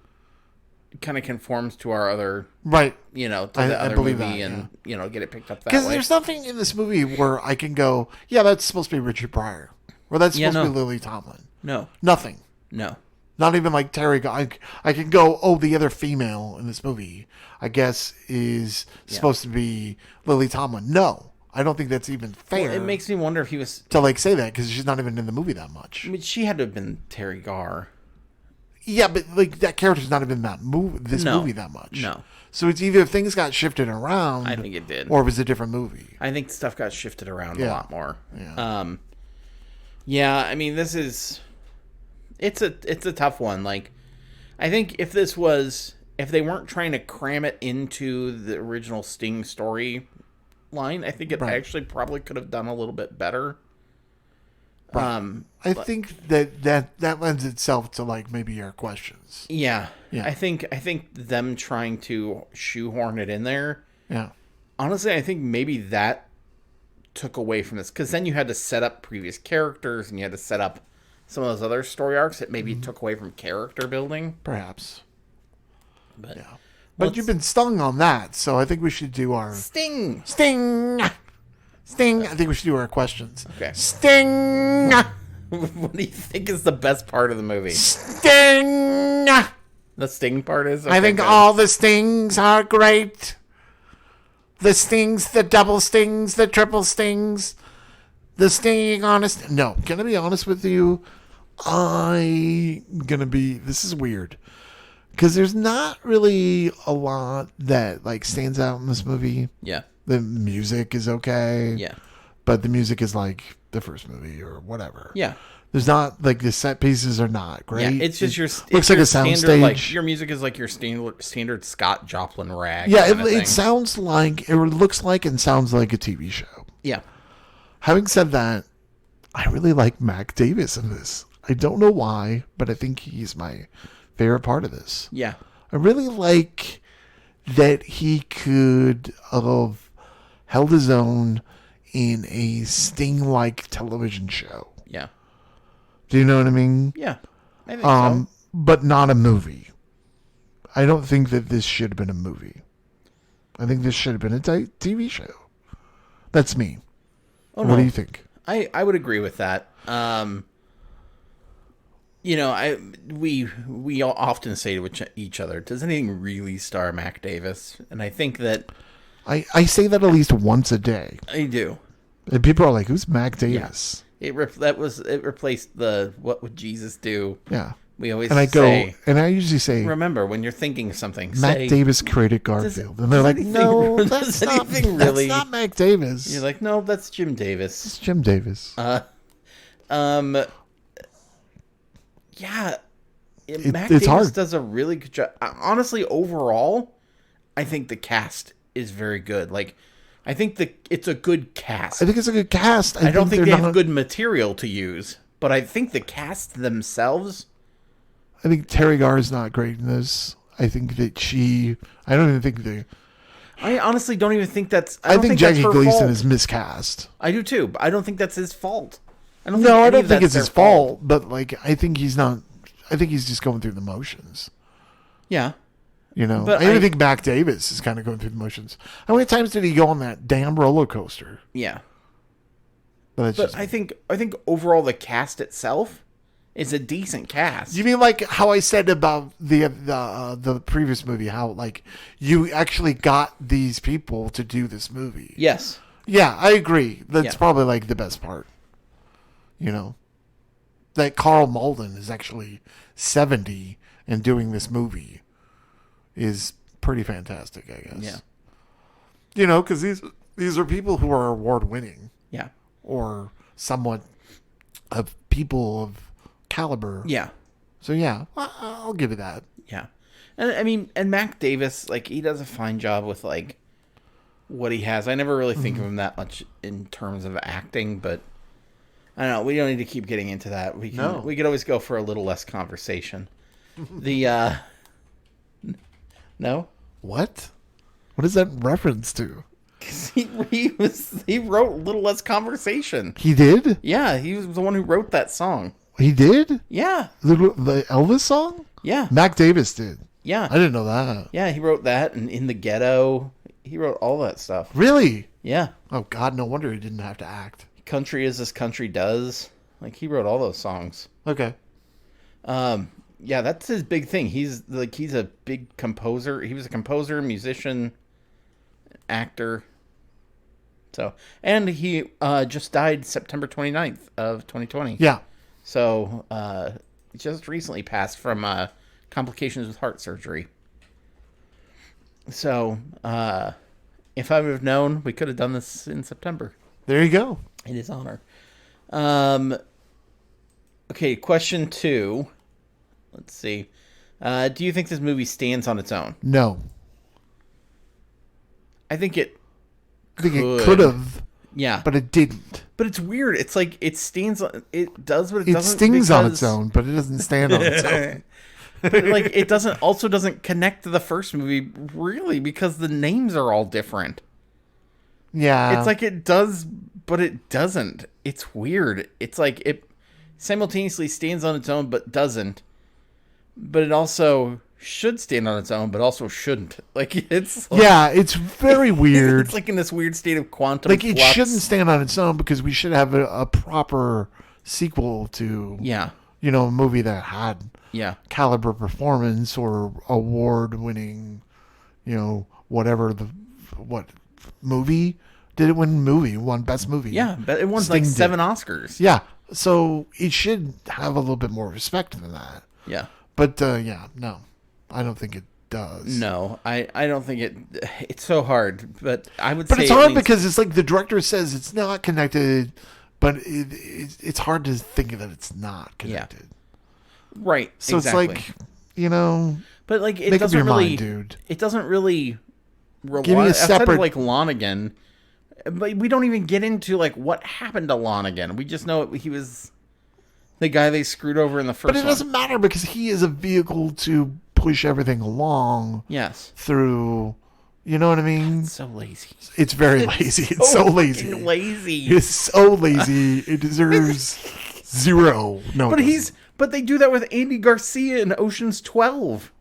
kind of conforms to our other, Right. to the other believe movie, that, and get it picked up that Because way. there's nothing in this movie where I can go, yeah, that's supposed to be Richard Pryor, or that's supposed to be Lily Tomlin. No, Nothing. no. Not even like Terry. I can go, oh, the other female in this movie, I guess, is supposed to be Lily Tomlin. No, I don't think that's even fair. Well, it makes me wonder if he was to like say that because she's not even in the movie that much. I mean, she had to have been Terry Garr. Yeah, but like that character's not even in that movie that much. No. So it's either things got shifted around. I think it did. Or it was a different movie. I think stuff got shifted around a Yeah. lot more. Yeah. Yeah, I mean, it's a tough one. Like, I think if they weren't trying to cram it into the original Sting story line, I think it actually probably could have done a little bit better. I think that lends itself to like maybe your questions. Yeah. Yeah. I think them trying to shoehorn it in there. Yeah. Honestly, I think maybe that took away from this, because then you had to set up previous characters and you had to set up some of those other story arcs that maybe took away from character building. Perhaps. But Yeah. But you've been stung on that, so I think we should do our Sting. I think we should do our questions. Okay. Sting. What do you think is the best part of the movie? Sting. The Sting part is? I think good. all the stings are great. The stings, the double stings, the triple stings, the stinging honest. No, gonna be honest with you, this is weird. Because there's not really a lot that like stands out in this movie. Yeah. The music is okay. Yeah. But the music is like the first movie or whatever. Yeah. There's not like the set pieces are not great. Yeah, it's just looks like a soundstage. Like, your music is like your standard Scott Joplin rag. Yeah, kind of thing. it sounds like, it looks like and sounds like a TV show. Yeah. Having said that, I really like Mac Davis in this. I don't know why, but I think he's my favorite part of this. Yeah. I really like that he could have held his own in a Sting-like television show. Yeah. Do you know what I mean? Yeah. I think so. But not a movie. I don't think that this should have been a movie. I think this should have been a TV show. That's me. Oh, what do you think? I would agree with that. We all often say to each other, does anything really star Mac Davis? And I think that I say that at least once a day. I do. And people are like, who's Mac Davis? It replaced the "What Would Jesus Do?" Yeah. We always And I say, usually say, remember when you're thinking something, Mac say, Davis created Garfield. And they're like, no, that's not Mac Davis. You're like, no, that's Jim Davis. It's Jim Davis. Yeah. Mac it's Davis hard. does a really good job. Honestly, overall, I think the cast is very good. Like, I think it's a good cast. I think it's a good cast. I don't think they have good material to use, but I think the cast themselves. I think Terry Garr is not great in this. I think that I don't even think I honestly don't even think that's. I think Jackie that's her Gleason fault. is miscast. I do too, but I don't think that's his fault. I don't think it's his fault, but like I think he's not. I think he's just going through the motions. Yeah. You know, But I even think Mac Davis is kind of going through the motions. How many times did he go on that damn roller coaster? Yeah. But I think overall the cast itself is a decent cast. You mean like how I said about the previous movie? How like you actually got these people to do this movie? Yes. Yeah, I agree. That's probably like the best part. You know, that Carl Malden is actually 70 and doing this movie is pretty fantastic, I guess. Yeah. You know, because these are people who are award winning. Yeah. Or somewhat of people of caliber. Yeah. So yeah, I'll give it that. Yeah. And I mean, and Mac Davis, like, he does a fine job with like what he has. I never really think of him that much in terms of acting, but I don't know. We don't need to keep getting into that. We could always go for a little less conversation. No? What? What is that reference to? He wrote a little less conversation. He did? Yeah, he was the one who wrote that song. He did? Yeah. The Elvis song? Yeah. Mac Davis did. Yeah. I didn't know that. Yeah, he wrote that, and In the Ghetto. He wrote all that stuff. Really? Yeah. Oh, God, no wonder he didn't have to act. Country as This Country Does. Like, he wrote all those songs. Okay. Yeah, that's his big thing. He's a big composer. He was a composer, musician, actor. So, and he just died September 29th of 2020. Yeah. So, he just recently passed from complications with heart surgery. So, if I would have known, we could have done this in September. There you go. In his honor. Okay, question 2. Let's see. Do you think this movie stands on its own? No. I think it could have. Yeah. But it didn't. But it's weird. It's like it stands on it does what it It doesn't. stings on its own, but it doesn't stand on its own. But like it doesn't connect to the first movie really because the names are all different. Yeah. It's like it does, but it doesn't. It's weird. It's like it simultaneously stands on its own but doesn't. But it also should stand on its own but also shouldn't. Like it's like, yeah, it's very weird. It's like in this weird state of quantum like it flux. shouldn't stand on its own because we should have a proper sequel to Yeah. a movie that had Yeah. caliber performance or award winning, whatever what movie did it win? Movie won best movie. Yeah, but it won like 7 Oscars. Yeah, so it should have a little bit more respect than that. Yeah. But no, I don't think it does. No, I don't think it. It's so hard, but I would. But say it's hard because it's like the director says it's not connected, but it's hard to think that it's not connected. Yeah. Right. So exactly. it's like but like it make up doesn't your really, mind, dude. It doesn't really. Give me a outside separate of, like Lonigan, but we don't even get into like what happened to Lonigan. We just know he was the guy they screwed over in the first. But it doesn't matter because he is a vehicle to push everything along. Yes. Through, you know what I mean? It's so lazy. It's very lazy. It's so lazy. Lazy. It's so lazy. It deserves 0. No. But they do that with Andy Garcia in Ocean's 12.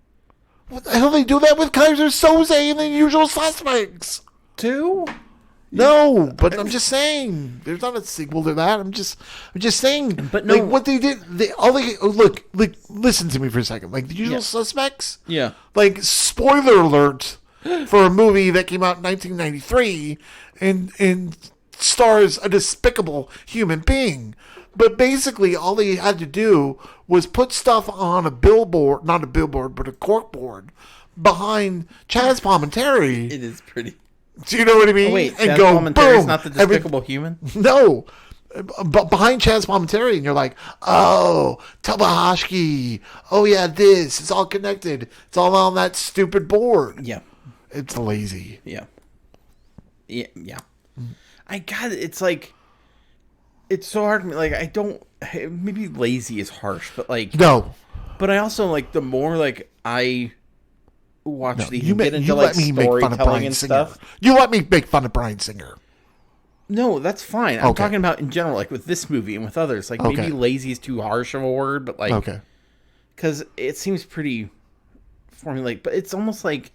What the hell they do that with Kaiser Soze and The Usual Suspects? 2? No, but I'm just saying there's not a sequel to that. I'm just saying. But no, like what they did. Listen to me for a second. Like The Usual Suspects. Yeah. Like spoiler alert for a movie that came out in 1993 and stars a despicable human being. But basically, all they had to do was put stuff on a billboard, not a billboard, but a corkboard behind Chaz Palminteri. It is pretty. Do you know what I mean? Oh, wait, and Chaz go, Palminteri is boom, not the despicable human? No. But behind Chaz Palminteri, and you're like, oh, Tabahashki. Oh, yeah, this. It's all connected. It's all on that stupid board. Yeah. It's lazy. Yeah. Yeah. Yeah. It's like, it's so hard to me. Like, I don't, maybe lazy is harsh, but like, No. But I also, like, the more, like, I watch these and get into, you like, let me make fun of storytelling Bryan and Singer. stuff. You let me make fun of Bryan Singer. No, that's fine. I'm Okay. talking about in general, like, with this movie and with others. Like, Okay. maybe lazy is too harsh of a word, but, like, Okay. because it seems pretty formulaic, but it's almost like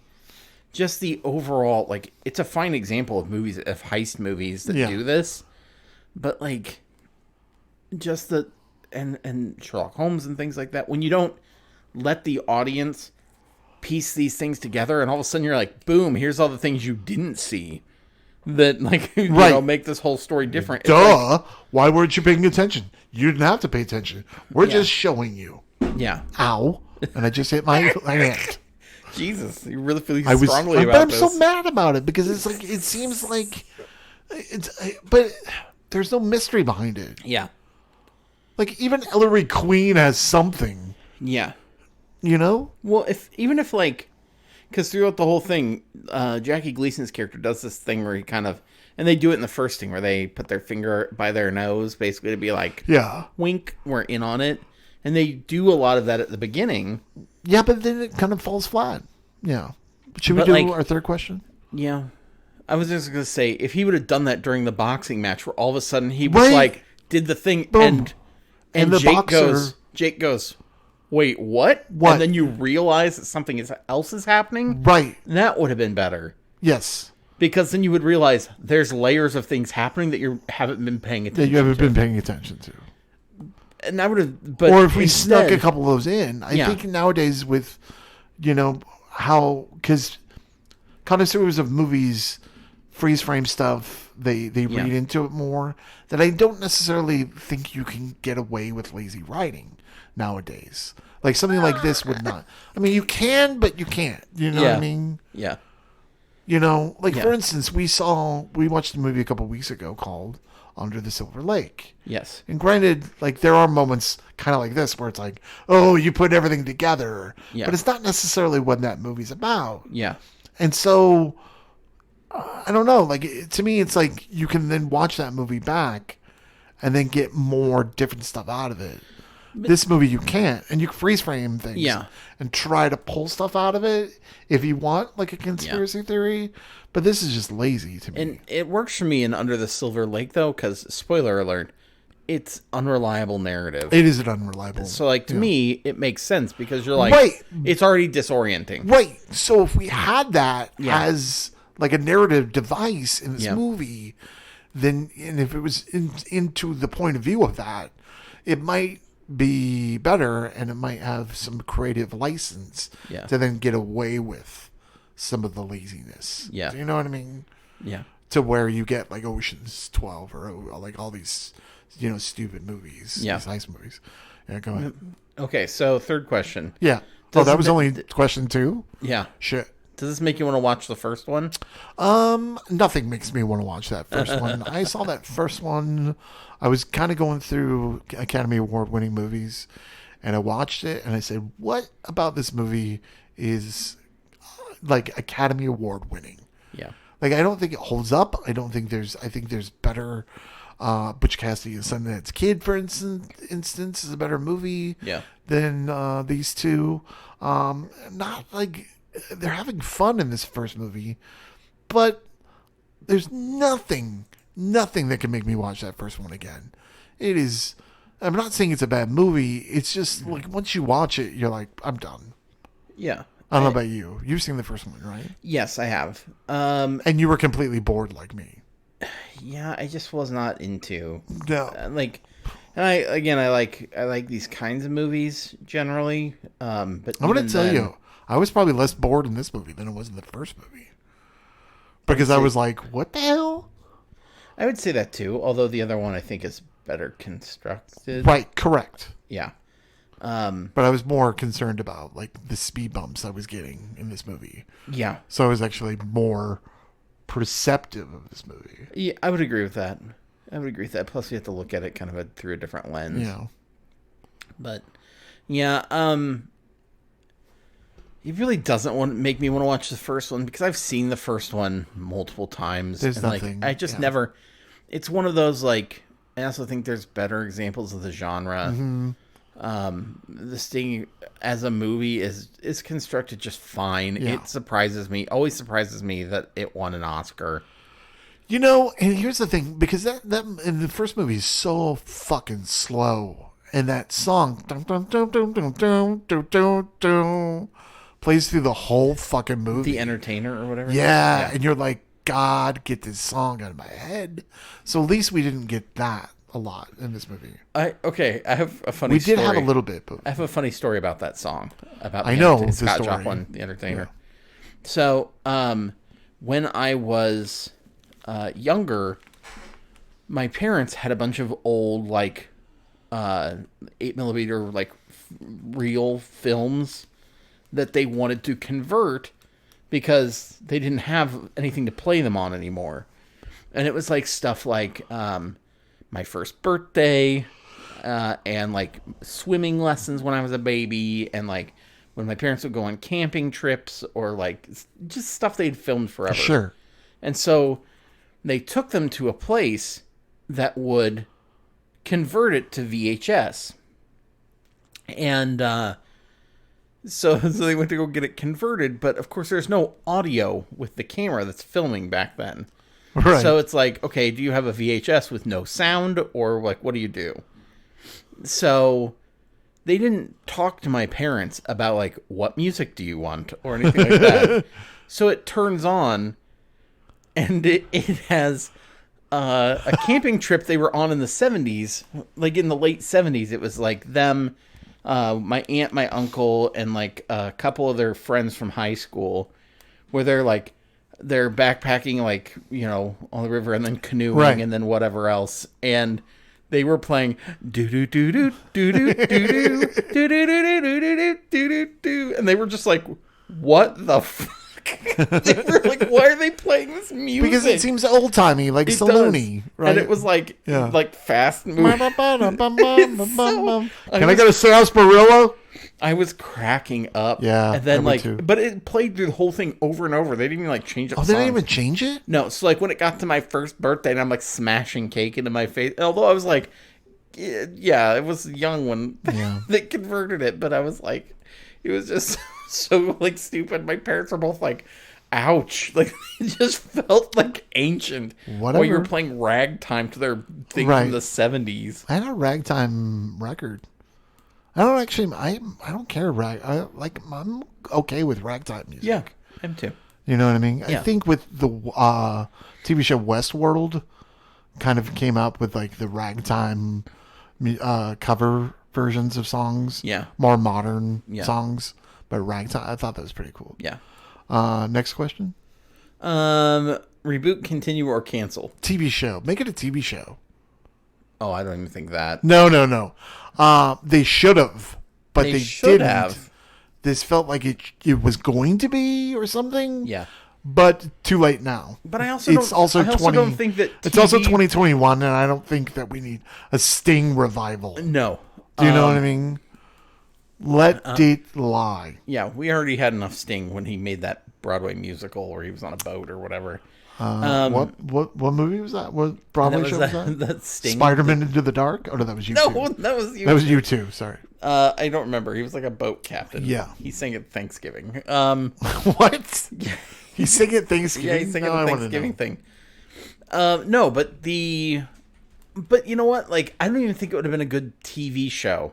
just the overall, like, it's a fine example of movies, of heist movies that do this, but, like, just the, and Sherlock Holmes and things like that, when you don't let the audience piece these things together and all of a sudden you're like, boom, here's all the things you didn't see that, like, make this whole story different. Duh. Why weren't you paying attention? You didn't have to pay attention. We're just showing you. Yeah. Ow. And I just hit my hand. Jesus, you really feel I was, strongly but about I'm this. so mad about it because it's like, it seems like but there's no mystery behind it. Yeah. Like even Ellery Queen has something, Yeah. you know? Well, even if like, Because throughout the whole thing, Jackie Gleason's character does this thing where he kind of, and they do it in the first thing where they put their finger by their nose, basically to be like, Yeah. wink, we're in on it. And they do a lot of that at the beginning. Yeah, but then it kind of falls flat. Yeah. Should we But, do like, our third question? Yeah. I was just going to say, if he would have done that during the boxing match where all of a sudden he was Right. like, did the thing, Boom. and the Jake boxer- goes, wait, what? What? And then you realize that something else is happening? Right. That would have been better. Yes. Because then you would realize there's layers of things happening that you haven't been paying That attention you haven't to. been paying attention to. And I would have, but Or if we instead, snuck a couple of those in. I Yeah. think nowadays with, how, because connoisseurs of movies freeze frame stuff, they Yeah. read into it more, that I don't necessarily think you can get away with lazy writing nowadays. Like something like this would not. I mean, you can, but you can't. You know what Yeah. I mean? Yeah. For Yeah. instance, we watched a movie a couple weeks ago called Under the Silver Lake. Yes. And granted, like there are moments kind of like this where it's like, oh, you put everything together. Yeah. But it's not necessarily what that movie's about. Yeah. And so, I don't know. Like to me, it's like you can then watch that movie back and then get more different stuff out of it. This movie you can't, and you can freeze frame things, Yeah. and try to pull stuff out of it if you want, like a conspiracy theory. But this is just lazy to me. And it works for me in Under the Silver Lake, though, because, spoiler alert, it's unreliable narrative. It is an unreliable. So, like, to me, it makes sense because you're like, Right. it's already disorienting. Right. So if we had that Yeah. as like a narrative device in this Yeah. movie, then and if it was into the point of view of that, it might be better and it might have some creative license Yeah. to then get away with some of the laziness. Yeah. Do you know what I mean? Yeah. To where you get like Ocean's 12 or like all these, stupid movies. Yeah. These heist movies. Yeah, go ahead. Okay, so third question. Yeah. Does that was it- only question 2? Yeah. Shit. Does this make you want to watch the first one? Nothing makes me want to watch that first one. I saw that first one. I was kind of going through Academy Award winning movies and I watched it and I said, what about this movie is like Academy Award winning? Yeah. Like, I don't think it holds up. I think there's better, Butch Cassidy and Sundance Kid, for instance, is a better movie Yeah. than these two. Not like they're having fun in this first movie, but there's nothing that can make me watch that first one again. It is. I'm not saying it's a bad movie. It's just like once you watch it, you're like, I'm done. Yeah. I don't know about you. You've seen the first one, right? Yes, I have. And you were completely bored like me. Yeah, I just was not into No. like, and I like these kinds of movies generally. But I'm going to even tell then- you, I was probably less bored in this movie than I was in the first movie. Because I was like, what the hell? I would say that too. Although the other one I think is better constructed. Right, correct. Yeah. But I was more concerned about like the speed bumps I was getting in this movie. Yeah. So I was actually more perceptive of this movie. Yeah, I would agree with that. Plus, you have to look at it kind of through a different lens. Yeah. But yeah, it really doesn't make me want to watch the first one because I've seen the first one multiple times. There's and nothing, I just yeah. never. It's one of those like. I also think there's better examples of the genre. Mm-hmm. This thing as a movie is constructed just fine. Yeah. It always surprises me that it won an Oscar. And here's the thing, because that in the first movie is so fucking slow. And that song dum, dum, dum, dum, dum, dum, dum, dum, dum, plays through the whole fucking movie. The Entertainer or whatever. Yeah, and you're like, God, get this song out of my head. So at least we didn't get that a lot in this movie. I have a funny We did story. have a little bit, but I have a funny story about that song. About I know the Scott story. Joplin, The Entertainer. So, when I was younger, my parents had a bunch of old 8mm reel films that they wanted to convert because they didn't have anything to play them on anymore. And it was like stuff like my first birthday, and like swimming lessons when I was a baby, and like when my parents would go on camping trips or like just stuff they'd filmed forever. Sure. And so they took them to a place that would convert it to VHS. And so they went to go get it converted, but of course there's no audio with the camera that's filming back then. Right. So it's like, okay, do you have a VHS with no sound, or like, what do you do? So they didn't talk to my parents about like, what music do you want or anything like that. So it turns on, and it has a camping trip they were on in the 70s, like in the late 70s. It was like them, my aunt, my uncle, and like a couple of their friends from high school, where they're backpacking, like, you know, on the river, and then canoeing, right. and then whatever else. And they were playing do do do do do do do do do do do do do do, and they were just like, "What the fuck?" They were like, "Why are they playing this music?" Because it seems old timey, like Stallone, right? And it was like, like fast moving. Can I get a sarsaparilla? I was cracking up. Yeah, and then I would like, too. but it played through the whole thing over and over. They didn't even like change up. Oh, they didn't songs. even change it? No, so like when it got to my first birthday, and I'm like smashing cake into my face. Although I was like, yeah, it was young when they converted it, but I was like, it was just so like stupid. My parents were both like, ouch. Like, it just felt like ancient. Whatever. While you were playing ragtime to their thing from the 70s. I had a ragtime record. I don't actually. I don't care. I'm okay with ragtime music. Yeah, him too. You know what I mean? Yeah. I think with the TV show Westworld, kind of came up with like the ragtime cover versions of songs. Yeah. More modern songs, but ragtime. I thought that was pretty cool. Yeah. Next question. Reboot, continue, or cancel? TV show. Make it a TV show. Oh, I don't even think that. No. They should have, but they should didn't. have. This felt like it was going to be or something. Yeah. But too late now. But I also don't think that it's also 2021, and I don't think that we need a Sting revival. No. Do you know what I mean? Let it lie. Yeah, we already had enough Sting when he made that Broadway musical where he was on a boat or whatever. What movie was that? What Broadway show was that? That Sting. Spider-Man Into the Dark? Oh no, that was you. No, too. that was you. That was you too. Sorry. I don't remember. He was like a boat captain. Yeah. He sang at Thanksgiving. What? He sang at Thanksgiving. Yeah, he sang at the Thanksgiving thing. No, but you know what? Like, I don't even think it would have been a good TV show.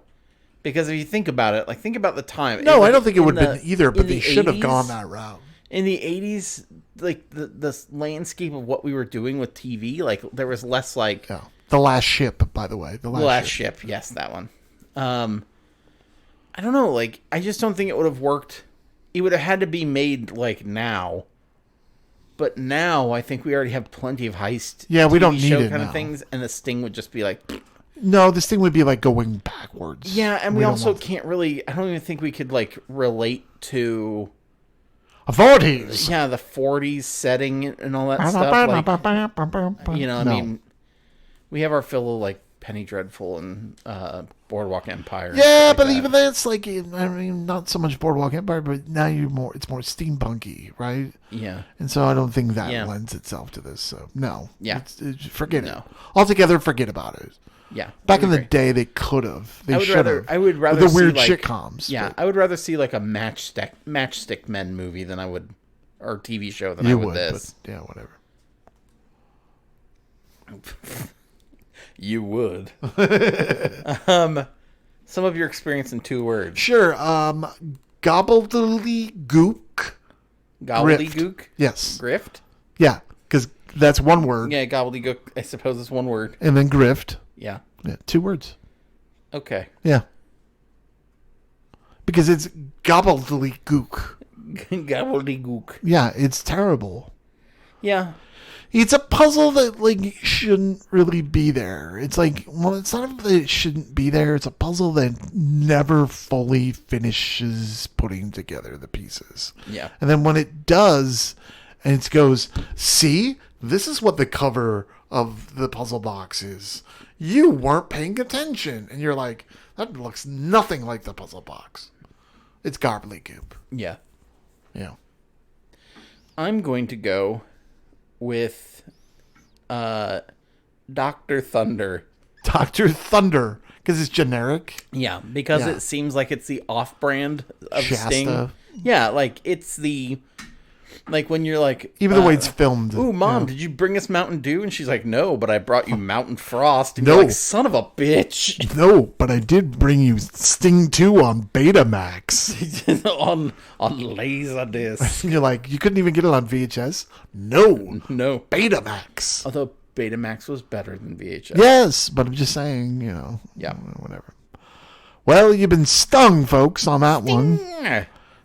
Because if you think about it, like, think about the time. No, I don't think it would have been either, but they should have 80s, gone that route. In the 80s, like, the landscape of what we were doing with TV, like, there was less, like... Yeah. The Last Ship, by the way. The Last Ship. Yes, that one. I don't know, like, I just don't think it would have worked. It would have had to be made, like, now. But now, I think we already have plenty of heist we TV don't need show it kind now. of things, and the Sting would just be like... No, this thing would be like going backwards. Yeah, and we also can't really... I don't even think we could, like, relate to... Authorities! Yeah, the 40s setting and all that stuff. Like, you know, I mean, we have our fill of, like, Penny Dreadful and Boardwalk Empire. Yeah, but even that's like, I mean, not so much Boardwalk Empire, but now it's more steampunky, right? Yeah. And so I don't think that lends itself to this. So no. Yeah. Forget it. Altogether, forget about it. Yeah. Back in the day, they could have. They should have. I would rather with the weird see, like, sitcoms. Yeah, but I would rather see like a Matchstick Men movie than I would, or TV show than I would this. But, yeah, whatever. You would. Some of your experience in 2 words. Sure. Gobbledygook. Gobbledygook? Yes. Grift? Yeah, because that's one word. Yeah, gobbledygook, I suppose it's one word. And then grift. Yeah. 2 words. Okay. Yeah. Because it's gobbledygook. Gobbledygook. Yeah, it's terrible. Yeah. It's a puzzle that, like, shouldn't really be there. It's like, well, it's not that it shouldn't be there. It's a puzzle that never fully finishes putting together the pieces. Yeah. And then when it does, and it goes, see, this is what the cover of the puzzle box is. You weren't paying attention. And you're like, that looks nothing like the puzzle box. It's gobbledygook. Yeah. Yeah. I'm going to go with Dr. Thunder. Dr. Thunder, because it's generic. Yeah, because Yeah. it seems like it's the off-brand of Shasta. Sting. Yeah, like it's the... Like when you're like... Even the way it's filmed. Ooh, Mom, Yeah. did you bring us Mountain Dew? And she's like, no, but I brought you Mountain Frost. And No. you're like, son of a bitch. No, but I did bring you Sting 2 on Betamax. on Laserdisc. And you're like, you couldn't even get it on VHS? No. No. Betamax. Although Betamax was better than VHS. Yes, but I'm just saying, Yeah. whatever. Well, you've been stung, folks, on that one.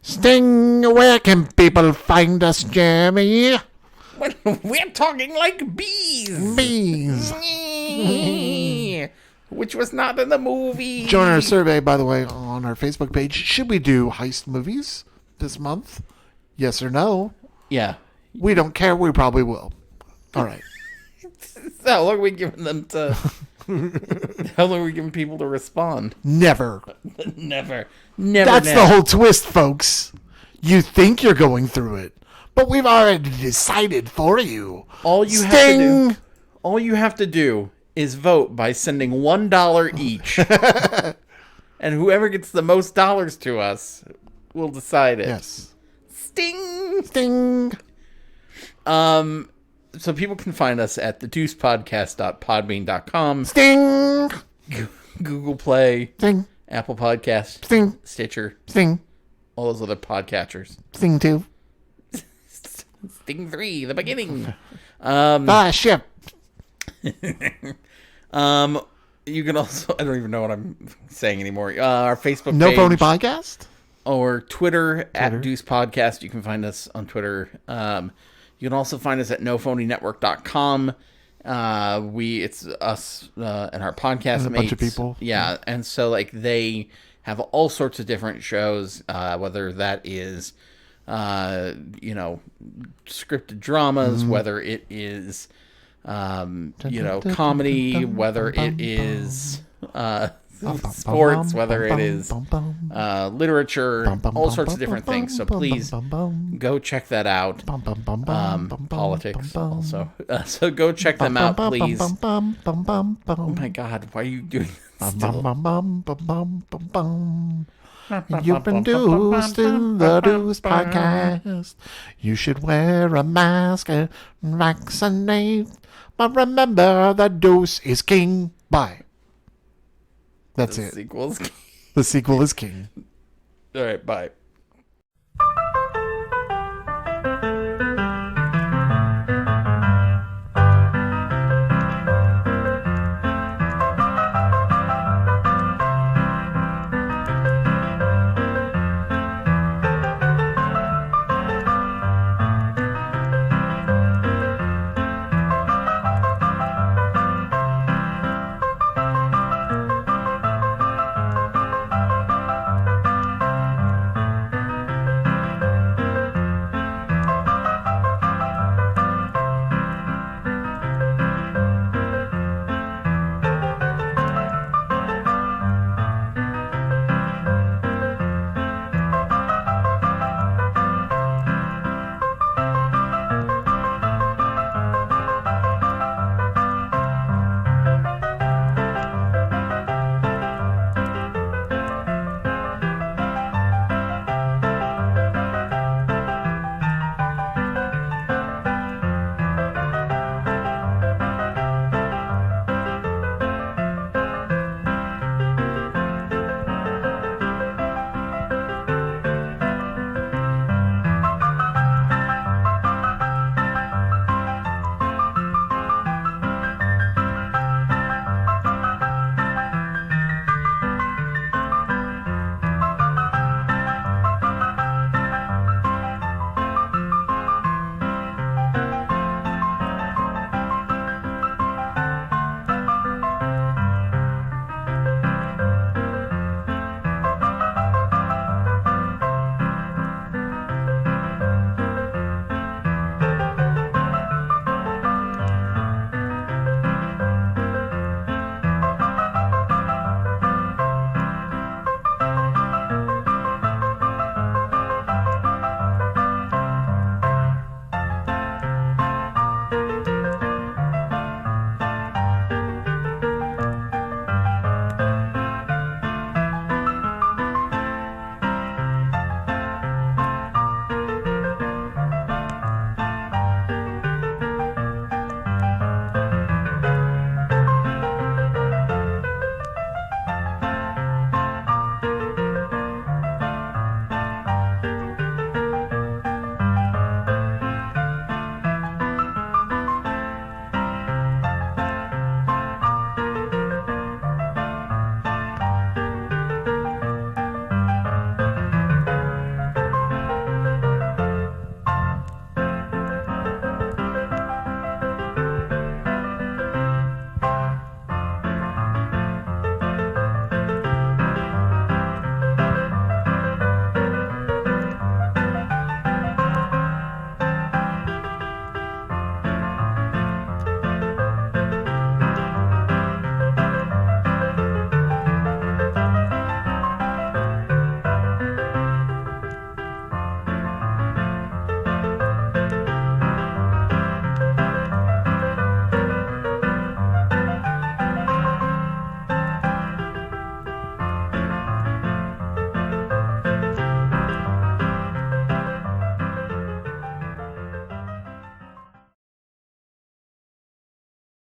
Sting, where can people find us, Jeremy? Well, we're talking like bees. Bees. Which was not in the movie. Join our survey, by the way, on our Facebook page. Should we do heist movies this month? Yes or no? Yeah. We don't care. We probably will. All right. So how long are we giving them to... how long are we giving people to respond? Never. Never. That's the whole twist, folks. You think you're going through it, but we've already decided for you. All you have to do is vote by sending $1 each. And whoever gets the most dollars to us will decide it. Yes. Sting. So people can find us at thedeucepodcast.podbean.com. Sting. Google Play. Sting. Apple Podcasts. Sting. Stitcher. Sting. All those other podcatchers. Sting 2. Sting 3, the beginning. Ship. You can also... I don't even know what I'm saying anymore. Our Facebook No page. Phony Podcast? Or Twitter, at Deuce Podcast. You can find us on Twitter. You can also find us at nophonynetwork.com. It's us and our podcast a mates. bunch of people. Yeah, and so like they have all sorts of different shows, whether that is, scripted dramas, whether it is, comedy, whether it is sports, whether it is literature, all sorts of different things. So please go check that out. Politics also. So go check them out, please. Oh my God, why are you doing this still? You've been deuced in the Deuce Podcast. You should wear a mask and vaccinate. But remember, the Deuce is king. Bye. That's it. Sequels. The sequel is king. All right, bye.